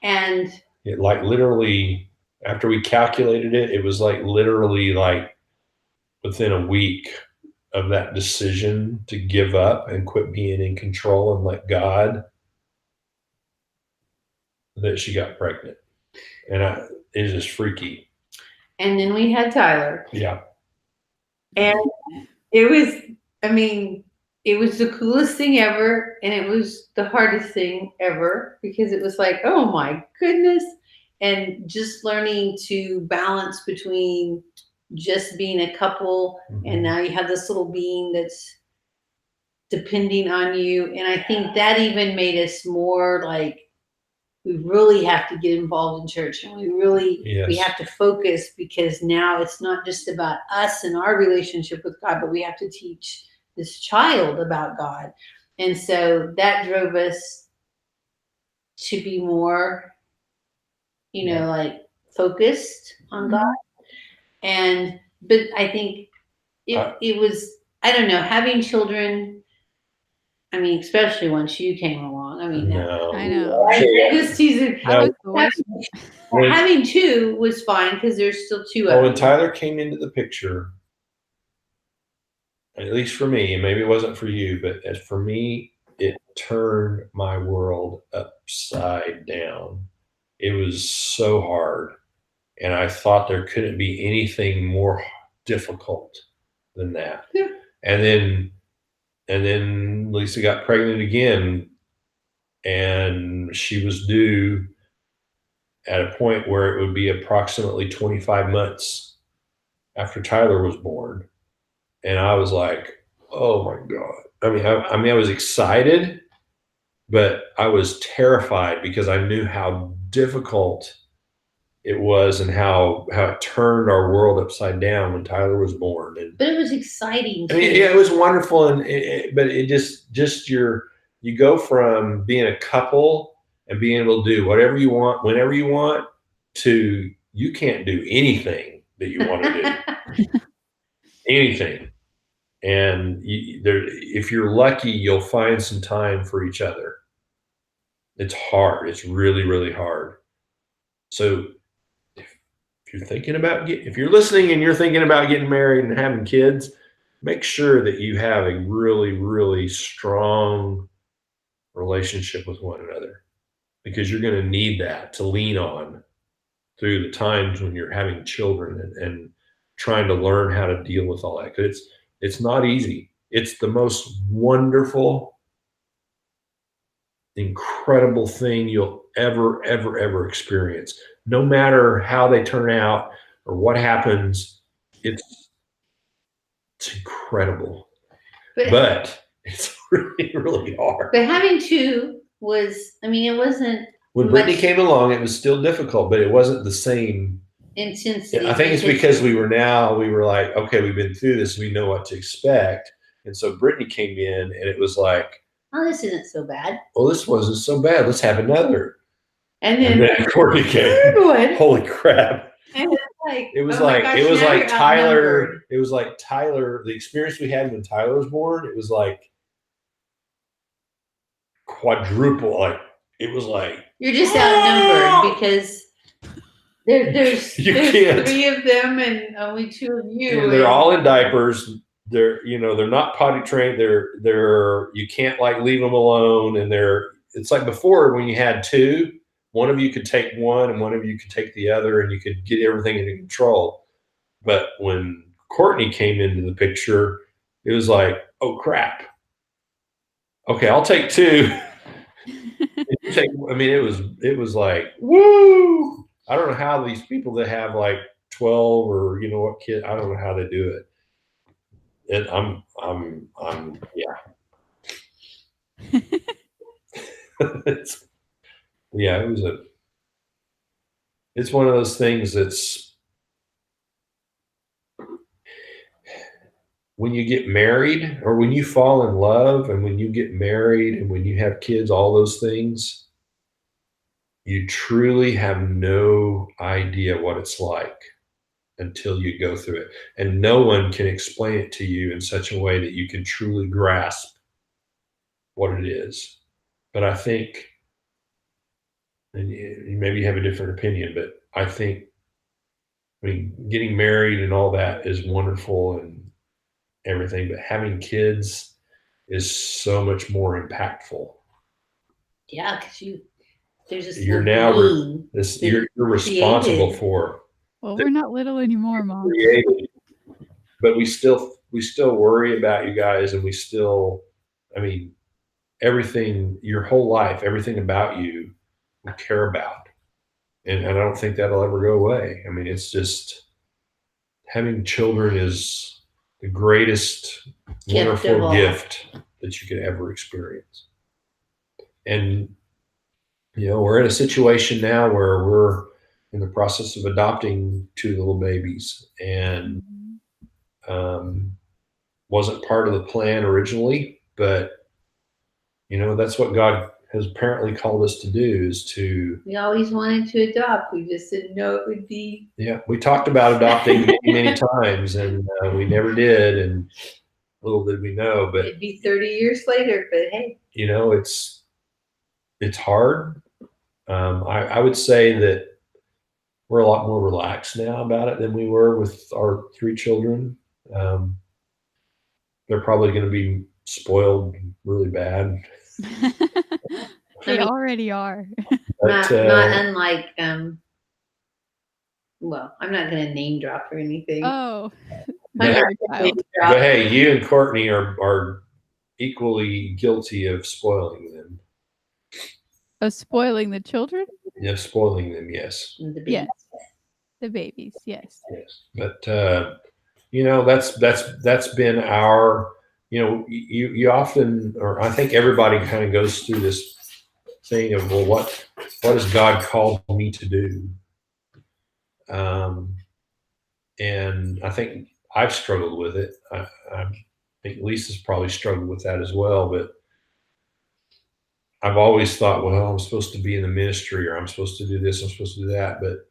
and it, like, literally, after we calculated it, it was like literally like within a week of that decision to give up and quit being in control and let God, that she got pregnant. And it was just freaky. And then we had Tyler. Yeah. And it was, it was the coolest thing ever. And it was the hardest thing ever, because it was like, oh my goodness. And just learning to balance between just being a couple, and now you have this little being that's depending on you. And I think that even made us more like, we really have to get involved in church, and we have to focus, because now it's not just about us and our relationship with God, but we have to teach this child about God. And so that drove us to be more, like focused on God. But I think it was, I don't know, having children, especially once you came along. No. I know. This season, having 2 was fine, because there's still 2 of them. When Tyler came into the picture, at least for me, and maybe it wasn't for you, but as for me, it turned my world upside down. It was so hard. And I thought there couldn't be anything more difficult than that. Yeah. And then And then Lisa got pregnant again, and she was due at a point where it would be approximately 25 months after Tyler was born. And I was like, oh my God. I was excited, but I was terrified because I knew how difficult it was and how it turned our world upside down when Tyler was born. But it was exciting too. Yeah, it was wonderful, but it just you go from being a couple and being able to do whatever you want whenever you want to you can't do anything that you want to do. Anything. And if you're lucky, you'll find some time for each other. It's hard. It's really, really hard. So if you're thinking about if you're listening and you're thinking about getting married and having kids, make sure that you have a really, really strong relationship with one another, because you're going to need that to lean on through the times when you're having children and trying to learn how to deal with all that. Because it's not easy. It's the most wonderful, incredible thing you'll ever experience. No matter how they turn out or what happens, it's incredible. But it's really, really hard. But having two was, it wasn't. When Brittany came along, it was still difficult, but it wasn't the same intensity. I think it's because we were like, okay, we've been through this, we know what to expect. And so Brittany came in and it was like, oh, this isn't so bad. Well, this wasn't so bad. Let's have another. And then Courtney came. Holy crap. And it was like Tyler. It was like Tyler. The experience we had when Tyler was born, it was like quadruple. Like it was like you're just outnumbered because there's three of them and only two of you. And they're all in diapers. They're not potty trained. They're you can't like leave them alone. And it's like before when you had two. One of you could take one and one of you could take the other and you could get everything under control. But when Courtney came into the picture, it was like, oh crap. Okay, I'll take two. It was like, woo! I don't know how these people that have like 12 or what kid, I don't know how they do it. And I'm yeah. It's one of those things that's when you get married or when you fall in love and when you get married and when you have kids, all those things, you truly have no idea what it's like until you go through it. And no one can explain it to you in such a way that you can truly grasp what it is. But I think, and maybe you have a different opinion, but I think, getting married and all that is wonderful and everything, but having kids is so much more impactful. Yeah, because you're responsible for. Well, we're not little anymore, Mom. But we still worry about you guys, and we still, everything, your whole life, everything about you, we care about. And I don't think that'll ever go away. It's just having children is the greatest wonderful gift that you could ever experience. And, we're in a situation now where we're in the process of adopting two little babies, and wasn't part of the plan originally, but that's what God has apparently called us to do, is to. We always wanted to adopt. We just didn't know it would be. Yeah, we talked about adopting many times, and we never did. And little did we know, but it'd be 30 years later. But hey, it's hard. I would say that we're a lot more relaxed now about it than we were with our three children. They're probably going to be spoiled really bad. They already are. But, not unlike well, I'm not going to name drop or anything. Oh, but hey, you and Courtney are equally guilty of spoiling them. Of spoiling the children? Yeah, spoiling them, yes. The baby. Yes. The babies, yes. Yes. But that's been our, you often, or I think everybody kind of goes through this thing of, well, what has God called me to do? And I think I've struggled with it. I think Lisa's probably struggled with that as well, but I've always thought, well, I'm supposed to be in the ministry, or I'm supposed to do this, I'm supposed to do that. But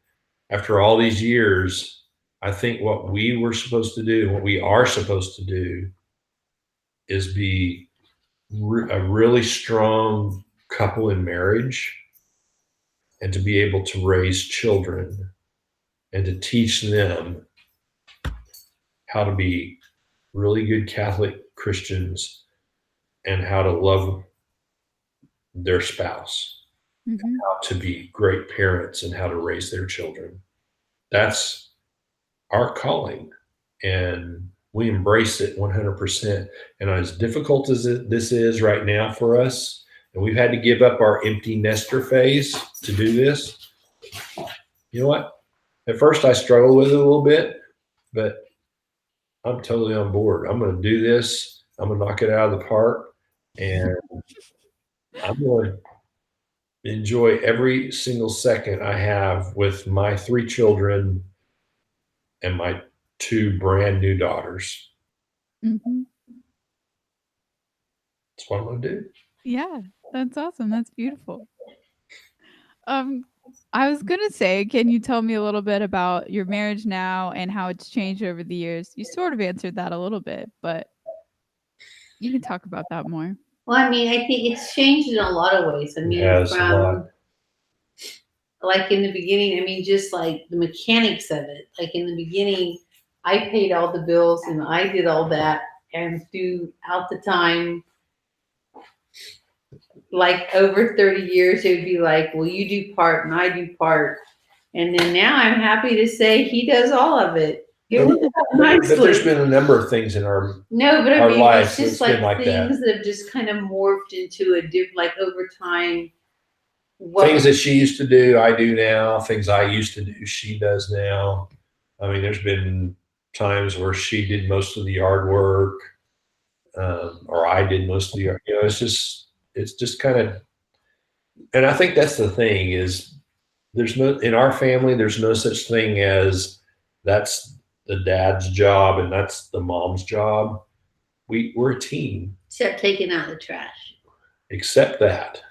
after all these years, I think what we were supposed to do, what we are supposed to do, is be a really strong couple in marriage, and to be able to raise children and to teach them how to be really good Catholic Christians and how to love their spouse, how to be great parents, and how to raise their children. That's our calling, and we embrace it 100%. And as difficult as this is right now for us, and we've had to give up our empty nester phase to do this, you know what? At first I struggled with it a little bit, but I'm totally on board. I'm going to do this. I'm going to knock it out of the park, and I'm going to enjoy every single second I have with my 3 children and my 2 brand new daughters. Mm-hmm. That's what I'm going to do. Yeah, that's awesome. That's beautiful. I was gonna say, can you tell me a little bit about your marriage now and how it's changed over the years? You sort of answered that a little bit, but you can talk about that more. Well, I mean, I think it's changed in a lot of ways. I mean, Yes, a lot. from like in the beginning, I mean, just like the mechanics of it. Like in the beginning, I paid all the bills and I did all that. And throughout the time, like over 30 years, it would be like, well, you do part and I do part. And then now I'm happy to say he does all of it. It works out But nicely. there's been a number of things in our No, but I our mean, lives it's just that's been like like that. things that have just kind of morphed into a different, like over time. Things that she used to do, I do now. Things I used to do, she does now. I mean, there's been times where she did most of the yard work, or I did most of the yard. It's just kind of, and I think that's the thing is, in our family, there's no such thing as that's the dad's job and that's the mom's job. We're a team. Except taking out the trash. Except that.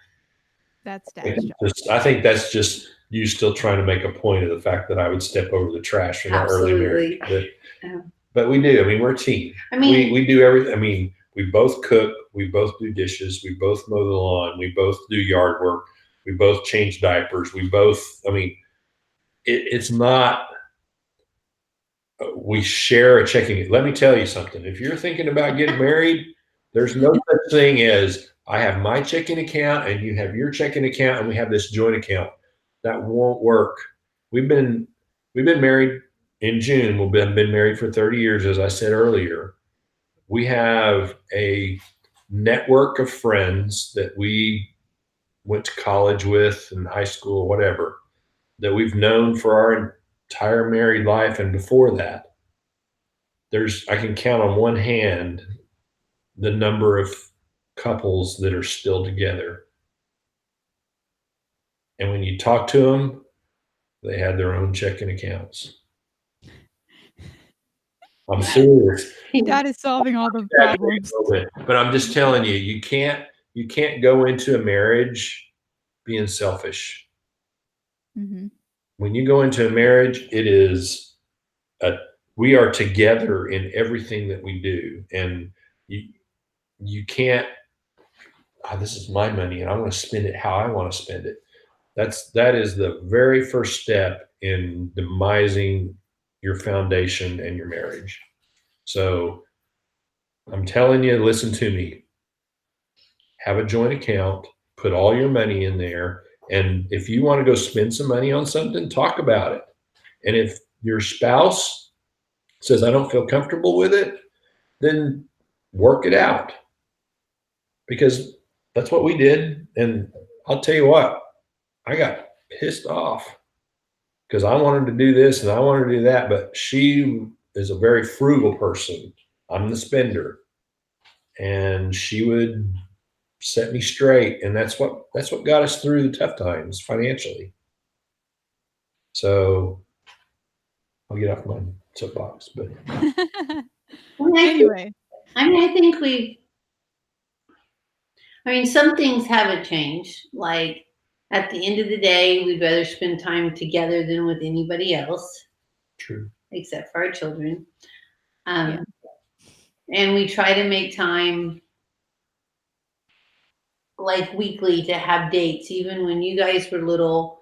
That's dad's job. I think that's just you still trying to make a point of the fact that I would step over the trash in our early marriage. But we do. I mean, we're a team. I mean, we do everything. I mean, we both cook. We both do dishes. We both mow the lawn. We both do yard work. We both change diapers. I mean, it's not, we share a checking. Let me tell you something. If you're thinking about getting married, there's no such thing as I have my checking account and you have your checking account and we have this joint account. That won't work. We've been married in June. We've been married for 30 years, as I said earlier. We have a network of friends that we went to college with in high school, whatever, that we've known for our entire married life. And before that, I can count on one hand the number of couples that are still together. And when you talk to them, they had their own checking accounts. I'm serious. Dad is solving all the problems. But I'm just telling you, you can't go into a marriage being selfish. Mm-hmm. When you go into a marriage, it is we are together in everything that we do, and you can't. This is my money, and I'm going to spend it how I want to spend it. That is the very first step in demising your foundation and your marriage. So I'm telling you, listen to me. Have a joint account. Put all your money in there. And if you want to go spend some money on something, talk about it. And if your spouse says, I don't feel comfortable with it, then work it out. because that's what we did. And I'll tell you what, I got pissed off because I wanted to do this and I wanted to do that, but she is a very frugal person. I'm the spender, and she would set me straight, and that's what got us through the tough times financially. So I'll get off my soapbox, but Anyway, I think some things haven't changed. Like at the end of the day, we'd rather spend time together than with anybody else, true. except for our children. yeah. And we try to make time like weekly to have dates, even when you guys were little.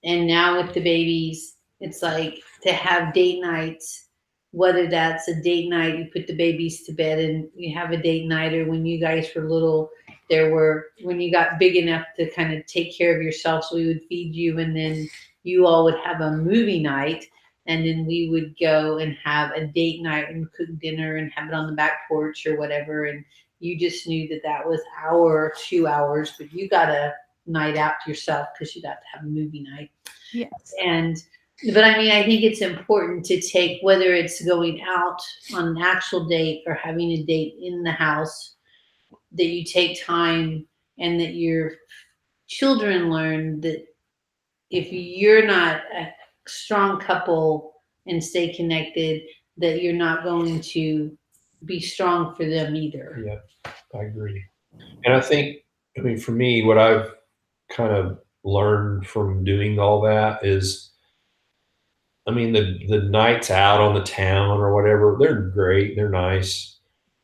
And now with the babies, it's like to have date nights, whether that's a date night, you put the babies to bed and you have a date night, or when you guys were little, when you got big enough to kind of take care of yourselves, we would feed you, and then you all would have a movie night, and then we would go and have a date night and cook dinner and have it on the back porch or whatever. And you just knew that that was hour or 2 hours, but you got a night out to yourself because you got to have a movie night. Yes. But I think it's important to take, whether it's going out on an actual date or having a date in the house, that you take time and that your children learn that if you're not a strong couple and stay connected, that you're not going to be strong for them either. Yeah, I agree. And I think, for me, what I've kind of learned from doing all that is, the nights out on the town or whatever, they're great, they're nice,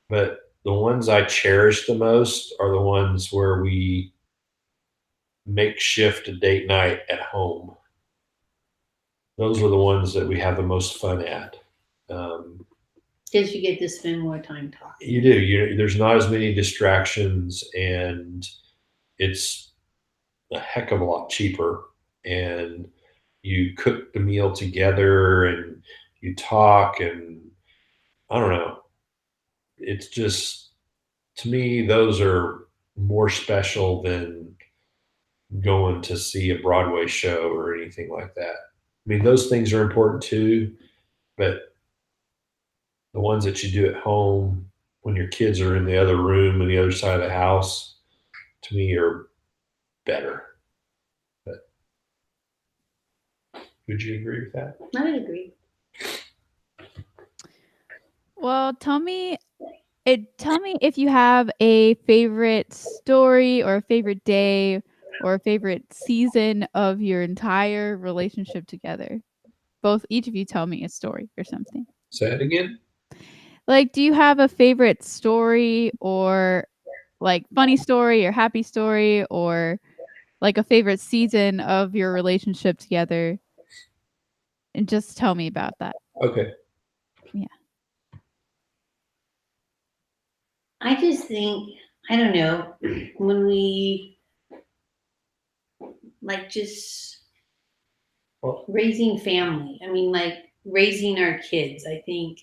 but the ones I cherish the most are the ones where we makeshift a date night at home. Those are the ones that we have the most fun at. Because you get to spend more time talking. You do. There's not as many distractions, and it's a heck of a lot cheaper. And you cook the meal together, and you talk, and I don't know. It's just, to me, those are more special than going to see a Broadway show or anything like that. Those things are important too, but the ones that you do at home when your kids are in the other room on the other side of the house, to me, are better. But would you agree with that? I would agree. Well, tell me if you have a favorite story or a favorite day or a favorite season of your entire relationship together. Each of you tell me a story or something. Say it again. Like, do you have a favorite story, or like funny story or happy story, or like a favorite season of your relationship together? And just tell me about that. Okay. Yeah. I just think, I don't know, when we just raising family, raising our kids, I think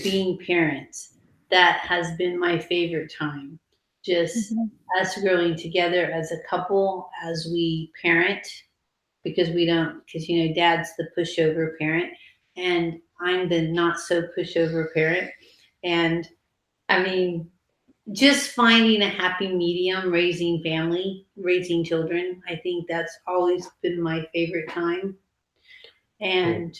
being parents, that has been my favorite time. Just us growing together as a couple, as we parent, because dad's the pushover parent and I'm the not so pushover parent. And just finding a happy medium, raising family, raising children. I think that's always been my favorite time. And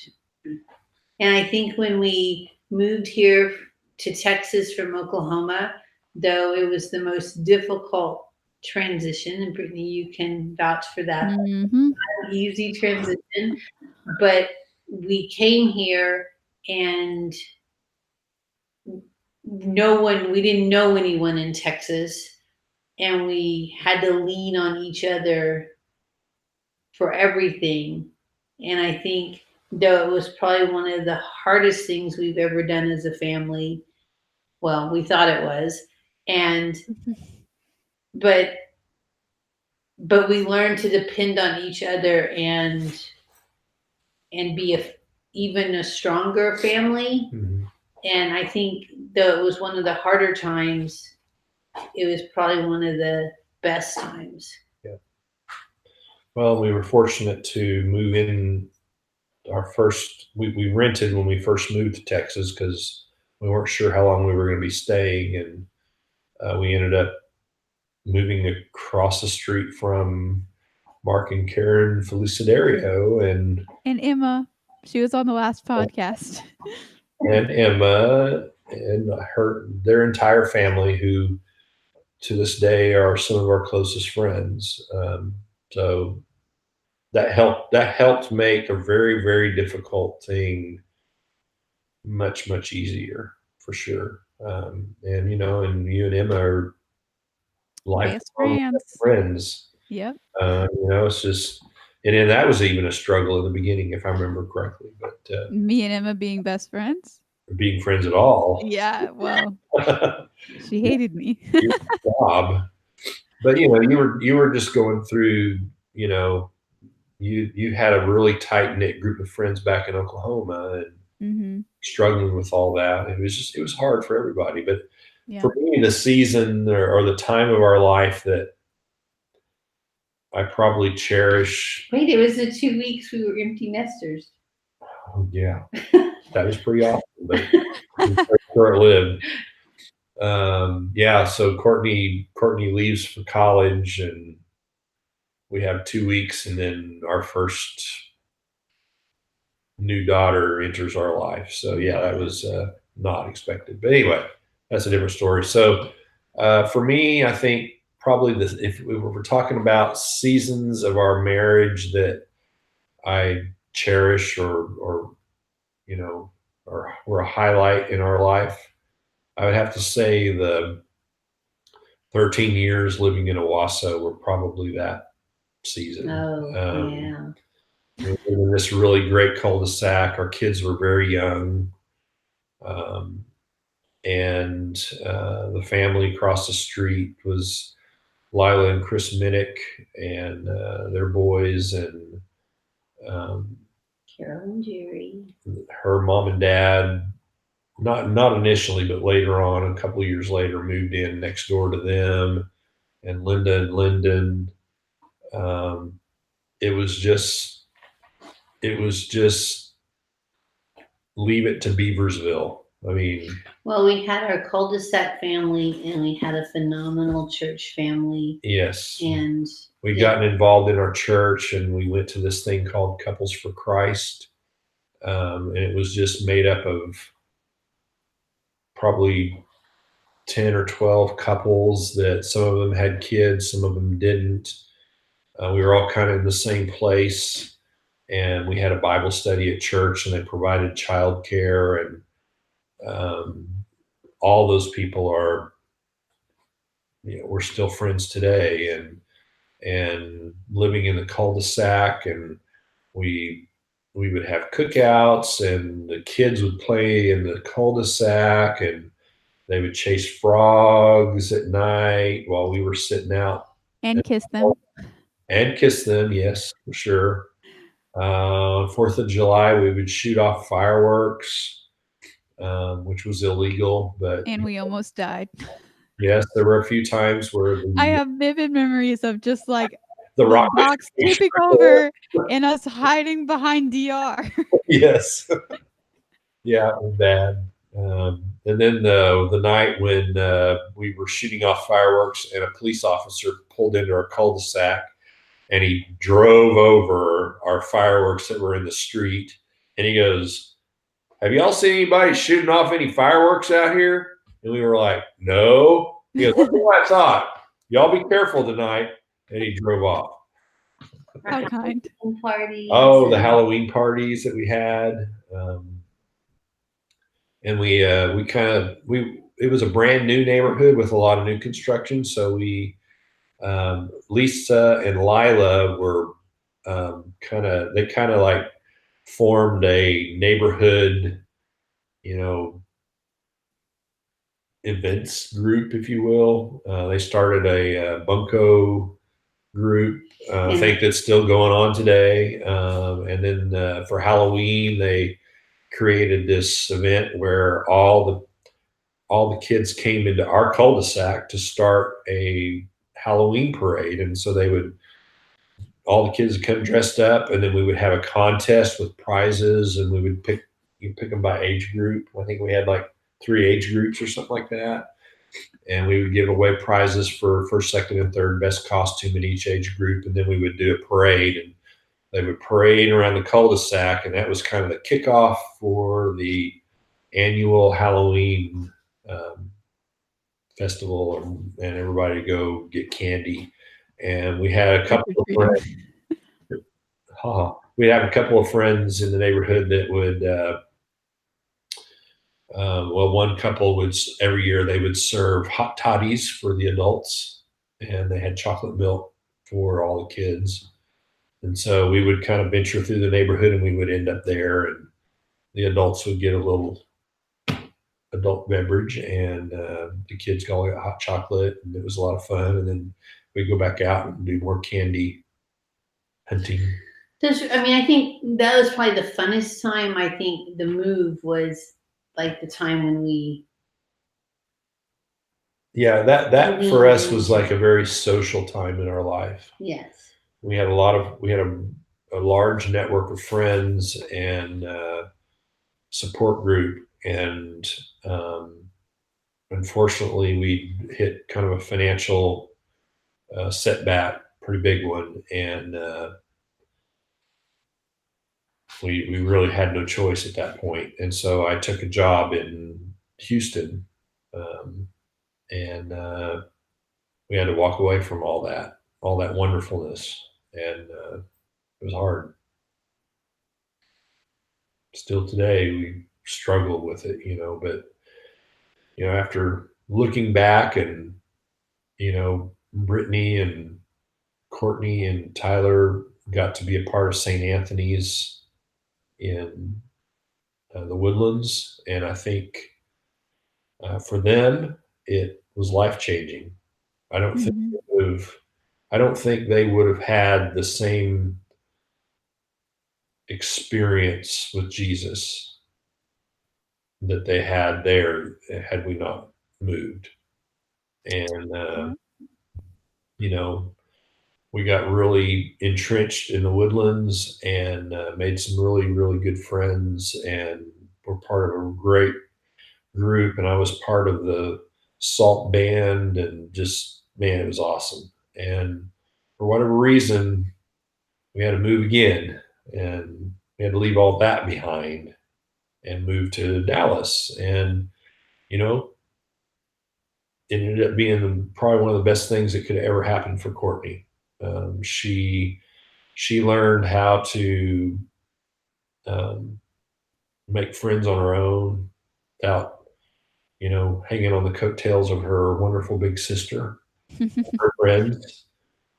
I think when we moved here to Texas from Oklahoma, though it was the most difficult transition, and Brittany, you can vouch for that. Mm-hmm. Easy transition, but we came here and we didn't know anyone in Texas, and we had to lean on each other for everything. And I think, though it was probably one of the hardest things we've ever done as a family, well, we thought it was, and but we learned to depend on each other and be even a stronger family. Mm-hmm. And I think, though it was one of the harder times, it was probably one of the best times. Yeah. Well, we were fortunate to move in we rented when we first moved to Texas because we weren't sure how long we were going to be staying. And we ended up moving across the street from Mark and Karen Felicidario and Emma, she was on the last podcast. Emma and their entire family, who to this day are some of our closest friends. So that helped make a very, very difficult thing much easier, for sure. And and you and Emma are Best lifelong friends. friends. Yep. It's just, and then that was even a struggle in the beginning, if I remember correctly. But Me and Emma being best friends. being friends at all, Yeah. Well, she hated me. your job. But you were just going through. You had a really tight knit group of friends back in Oklahoma, and Mm-hmm. struggling with all that. It was hard for everybody. But Yeah. for me, the season or the time of our life that I probably cherish. Wait, it was the 2 weeks we were empty nesters. Oh, yeah, that was pretty awesome, but short lived. Yeah, so Courtney leaves for college, and we have 2 weeks, and then our first new daughter enters our life. So yeah, that was not expected. But anyway, that's a different story. So for me, I think probably if we were talking about seasons of our marriage that I cherish or or were a highlight in our life, I would have to say the 13 years living in Owasso were probably that season. Oh, yeah. We were in this really great cul-de-sac. Our kids were very young. And the family across the street was Lila and Chris Minnick and their boys, and Carol and Jerry. her mom and dad, not initially, but later on, a couple of years later, moved in next door to them, and Linda and Lyndon. Um, it was just leave it to Beaversville. I mean, well, we had our cul-de-sac family, and we had a phenomenal church family. Yes, and we gotten involved in our church, and we went to this thing called Couples for Christ, and it was just made up of probably 10 or 12 couples that some of them had kids, some of them didn't. We were all kind of in the same place, and we had a Bible study at church, and they provided childcare, and all those people are, we're still friends today, and living in the cul-de-sac, and we would have cookouts, and the kids would play in the cul-de-sac, and they would chase frogs at night while we were sitting out. And kiss them. And kiss them, yes, for sure. 4th of July, we would shoot off fireworks, which was illegal. And we almost died. Yes, there were a few times where I have vivid memories of just like the rock box tipping over and us hiding behind DR. Yes. Yeah, it was bad. And then the night when we were shooting off fireworks, and a police officer pulled into our cul-de-sac, and he drove over our fireworks that were in the street, and he goes, "Have y'all seen anybody shooting off any fireworks out here?" And we were like, "No." He goes, "That's what I thought. Y'all be careful tonight." And he drove off. How kind. Parties. Oh, the Halloween parties that we had. And it was a brand new neighborhood with a lot of new construction. So Lisa and Lila were they kind of like formed a neighborhood, events group, if you will. They started a Bunko group. I think that's still going on today. And then for Halloween, they created this event where all all the kids came into our cul-de-sac to start a Halloween parade, and so all the kids would come dressed up, and then we would have a contest with prizes, and we would pick them by age group. I think we had like 3 age groups or something like that, and we would give away prizes for first, second, and third best costume in each age group, and then we would do a parade, and they would parade around the cul-de-sac, and that was kind of the kickoff for the annual Halloween festival, and everybody go get candy. And we had a couple of friends. We have a couple of friends in the neighborhood that would. Well, one couple would every year they would serve hot toddies for the adults, and they had chocolate milk for all the kids. And so we would kind of venture through the neighborhood, and we would end up there, and the adults would get a little adult beverage, and the kids all got hot chocolate, and it was a lot of fun. And then we'd go back out and do more candy hunting. I think that was probably the funnest time. I think the move was like the time when we. Yeah, that for us was like a very social time in our life. Yes. We had a large network of friends and support group, and unfortunately we hit kind of a financial setback, pretty big one, and we really had no choice at that point. And so I took a job in Houston, and we had to walk away from all that wonderfulness, and it was hard. Still today, we struggle with it, but after looking back, and Brittany and Courtney and Tyler got to be a part of St. Anthony's in the Woodlands, and I think for them it was life changing. I don't think they would have had the same experience with Jesus that they had there had we not moved. And we got really entrenched in the Woodlands, and made some really, really good friends, and were part of a great group. And I was part of the Salt band, and just, man, it was awesome. And for whatever reason, we had to move again, and we had to leave all that behind and move to Dallas. And it ended up being probably one of the best things that could ever happen for Courtney. She learned how to make friends on her own without hanging on the coattails of her wonderful big sister. Her friends.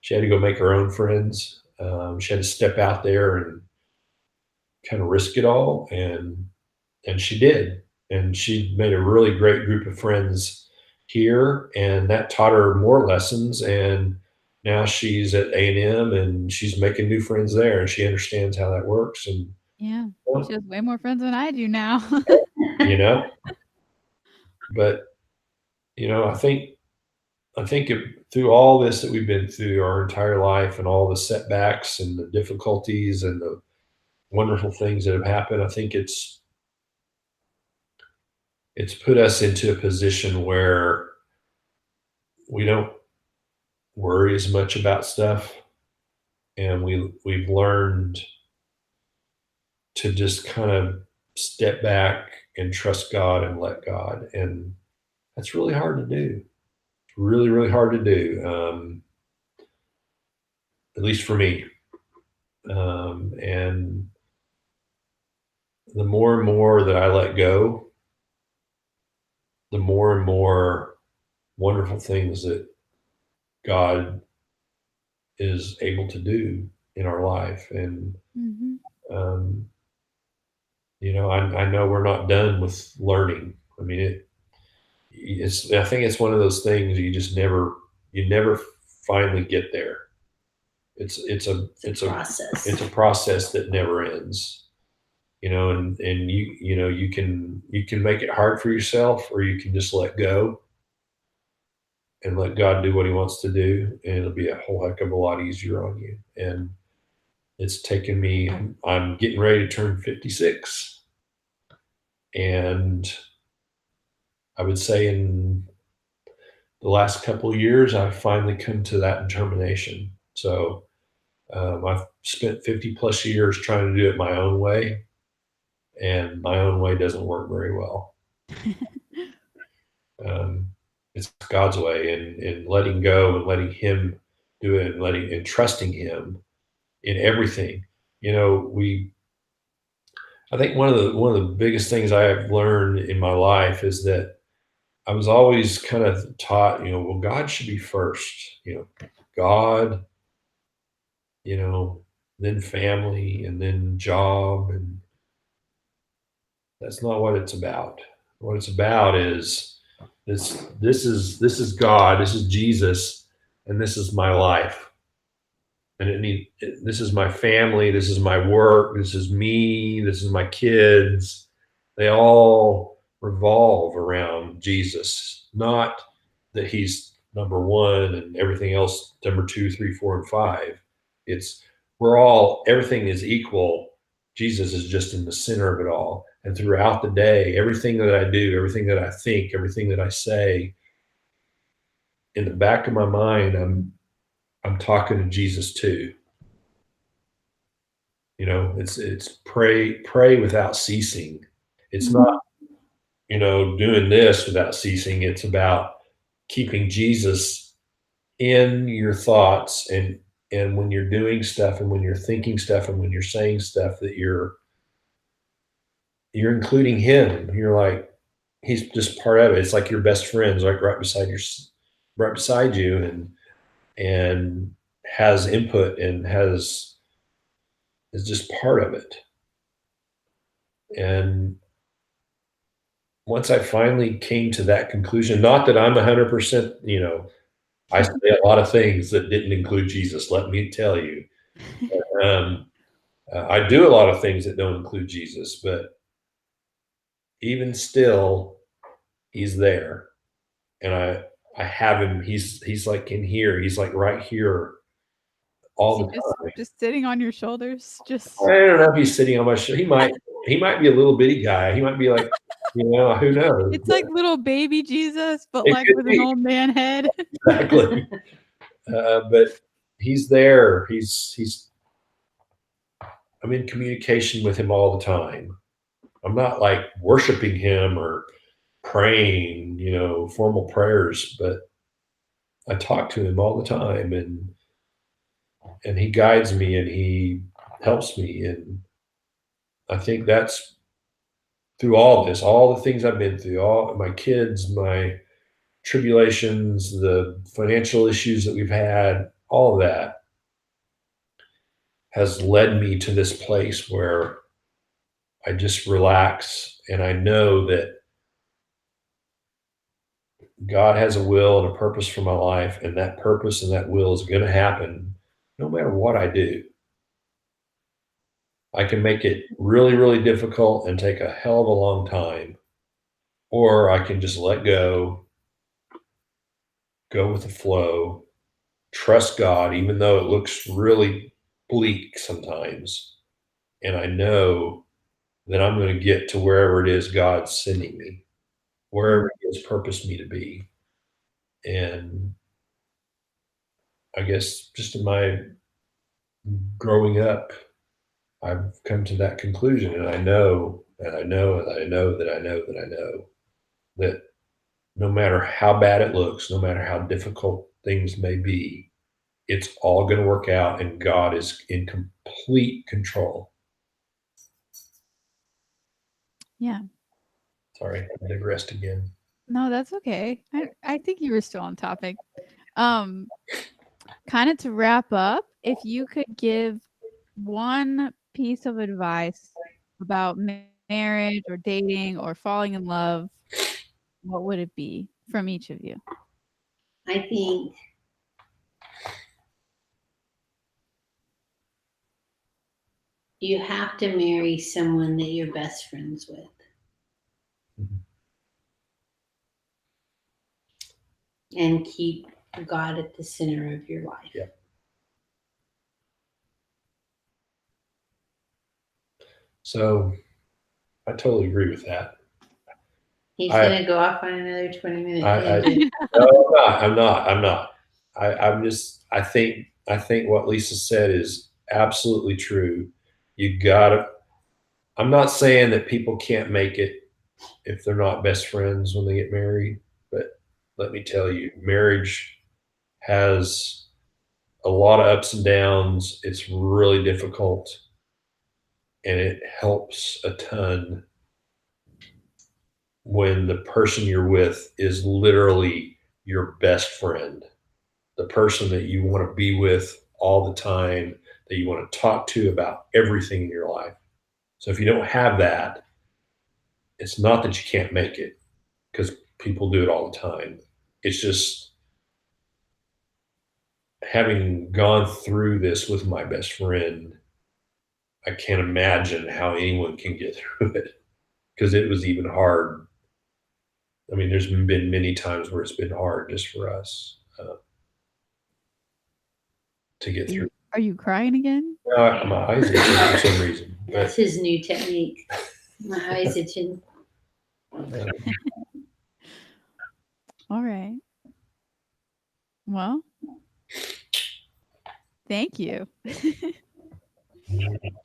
She had to go make her own friends. She had to step out there and kind of risk it all, and she did. And she made a really great group of friends here, and that taught her more lessons. And now she's at A&M, and she's making new friends there, and she understands how that works. And yeah, she has way more friends than I do now. But I think through all this that we've been through our entire life, and all the setbacks and the difficulties and the wonderful things that have happened, I think it's put us into a position where we don't worry as much about stuff, and we've learned to just kind of step back and trust God and let God. And that's really hard to do. It's really, really hard to do, at least for me. And the more and more that I let go, the more and more wonderful things that God is able to do in our life. And I know we're not done with learning. I mean, I think it's one of those things you never finally get there. It's a process. It's a process that never ends. and you can make it hard for yourself, or you can just let go and let God do what He wants to do, and it'll be a whole heck of a lot easier on you. And it's taken me. I'm getting ready to turn 56, and I would say in the last couple of years, I've finally come to that determination. So I've spent 50 plus years trying to do it my own way, and my own way doesn't work very well. Um, it's God's way, and letting go and letting Him do it, and letting and trusting Him in everything. We. I think one of the biggest things I have learned in my life is that I was always kind of taught, well, God should be first. God, you know, then family, and then job, and that's not what it's about. What it's about is this is God, this is Jesus, and this is my life. And this is my family, this is my work, this is me, this is my kids. They all revolve around Jesus. Not that He's number one and everything else number two, three, four, and five. It's everything is equal. Jesus is just in the center of it all. And throughout the day, everything that I do, everything that I think, everything that I say, in the back of my mind, I'm talking to Jesus too. It's pray without ceasing. It's not, doing this without ceasing. It's about keeping Jesus in your thoughts, and when you're doing stuff, and when you're thinking stuff, and when you're saying stuff, that you're including Him. You're like, He's just part of it. It's like your best friend's like right beside you, and has input, and is just part of it. And once I finally came to that conclusion, not that I'm 100%, I say a lot of things that didn't include Jesus, let me tell you. Um, I do a lot of things that don't include Jesus, but even still, He's there, and I have Him. He's like in here. He's like right here Is all he the time. just sitting on your shoulders? I don't know if He's sitting on my shoulder. He might be a little bitty guy. He might be like, who knows? It's like little baby Jesus, but It like could with an be. old man head. Exactly. But He's there. I'm in communication with Him all the time. I'm not like worshiping Him or praying, formal prayers, but I talk to Him all the time, and He guides me, and He helps me. And I think that's through all this, all the things I've been through, all my kids, my tribulations, the financial issues that we've had, all of that has led me to this place where I just relax, and I know that God has a will and a purpose for my life, and that purpose and that will is going to happen no matter what I do. I can make it really, really difficult and take a hell of a long time, or I can just let go with the flow, trust God, even though it looks really bleak sometimes. And I know that I'm going to get to wherever it is God's sending me, wherever He has purposed me to be. And I guess just in my growing up, I've come to that conclusion, and I know, and I know, and I know that I know that I know that no matter how bad it looks, no matter how difficult things may be, it's all going to work out, and God is in complete control. Yeah. Sorry, I digressed again. No, that's okay. I think you were still on topic. Kind of to wrap up, if you could give one piece of advice about marriage or dating or falling in love, what would it be from each of you? I think you have to marry someone that you're best friends with. Mhm. And keep God at the center of your life. Yeah. So I totally agree with that. He's going to go off on another 20-minute tangent. No, I'm not. I think what Lisa said is absolutely true. You gotta, I'm not saying that people can't make it if they're not best friends when they get married, but let me tell you, marriage has a lot of ups and downs. It's really difficult and it helps a ton when the person you're with is literally your best friend, the person that you want to be with all the time, that you want to talk to about everything in your life. So if you don't have that, it's not that you can't make it because people do it all the time. It's just having gone through this with my best friend, I can't imagine how anyone can get through it because it was even hard. I mean, there's been many times where it's been hard just for us to get through. Are you crying again? My eyes itching for some reason. That's his new technique. My eyes itching. All right. Well, thank you.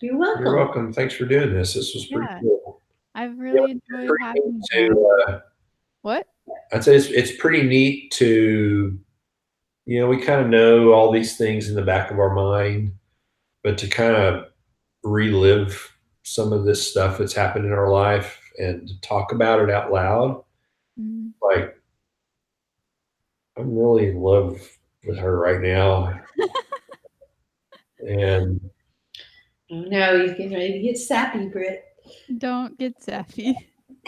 You're welcome. You're welcome. Thanks for doing this. This was pretty cool. I've really enjoyed having you. What? I'd say it's pretty neat to, we kind of know all these things in the back of our mind, but to kind of relive some of this stuff that's happened in our life and to talk about it out loud. Mm-hmm. Like, I'm really in love with her right now. And no, he's getting ready to get sappy, Britt. Don't get sappy.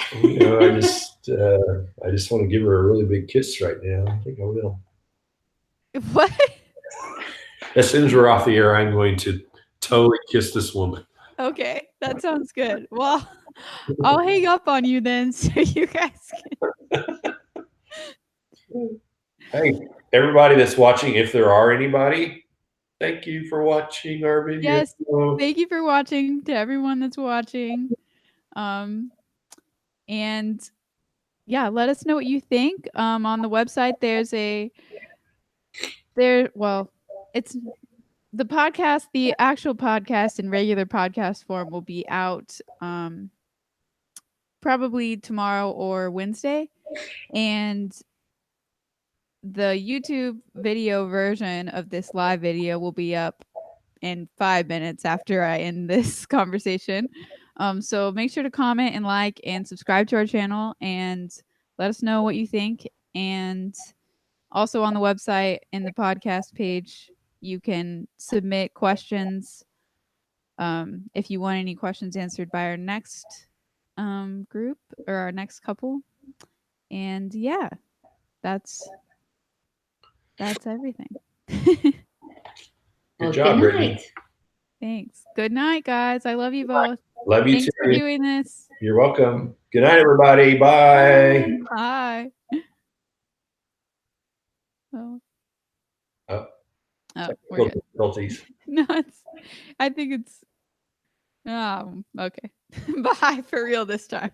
I just want to give her a really big kiss right now. I think I will. What? As soon as we're off the air, I'm going to totally kiss this woman. Okay, that sounds good. Well, I'll hang up on you then so you guys can. Hey, everybody that's watching, if there are anybody, thank you for watching our video. Yes, thank you for watching to everyone that's watching. And yeah, let us know what you think. On the website, it's the podcast, the actual podcast in regular podcast form will be out probably tomorrow or Wednesday. And the YouTube video version of this live video will be up in 5 minutes after I end this conversation. So make sure to comment and like and subscribe to our channel and let us know what you think. And also on the website in the podcast page, you can submit questions if you want any questions answered by our next group or our next couple. And yeah, that's everything. Good job, Brittany. Thanks. Good night, guys. I love you both. Love you too. Thanks for doing this. You're welcome. Good night, everybody. Bye. Bye. Oh. We're good. Difficulties. No, I think it's okay. Bye for real this time.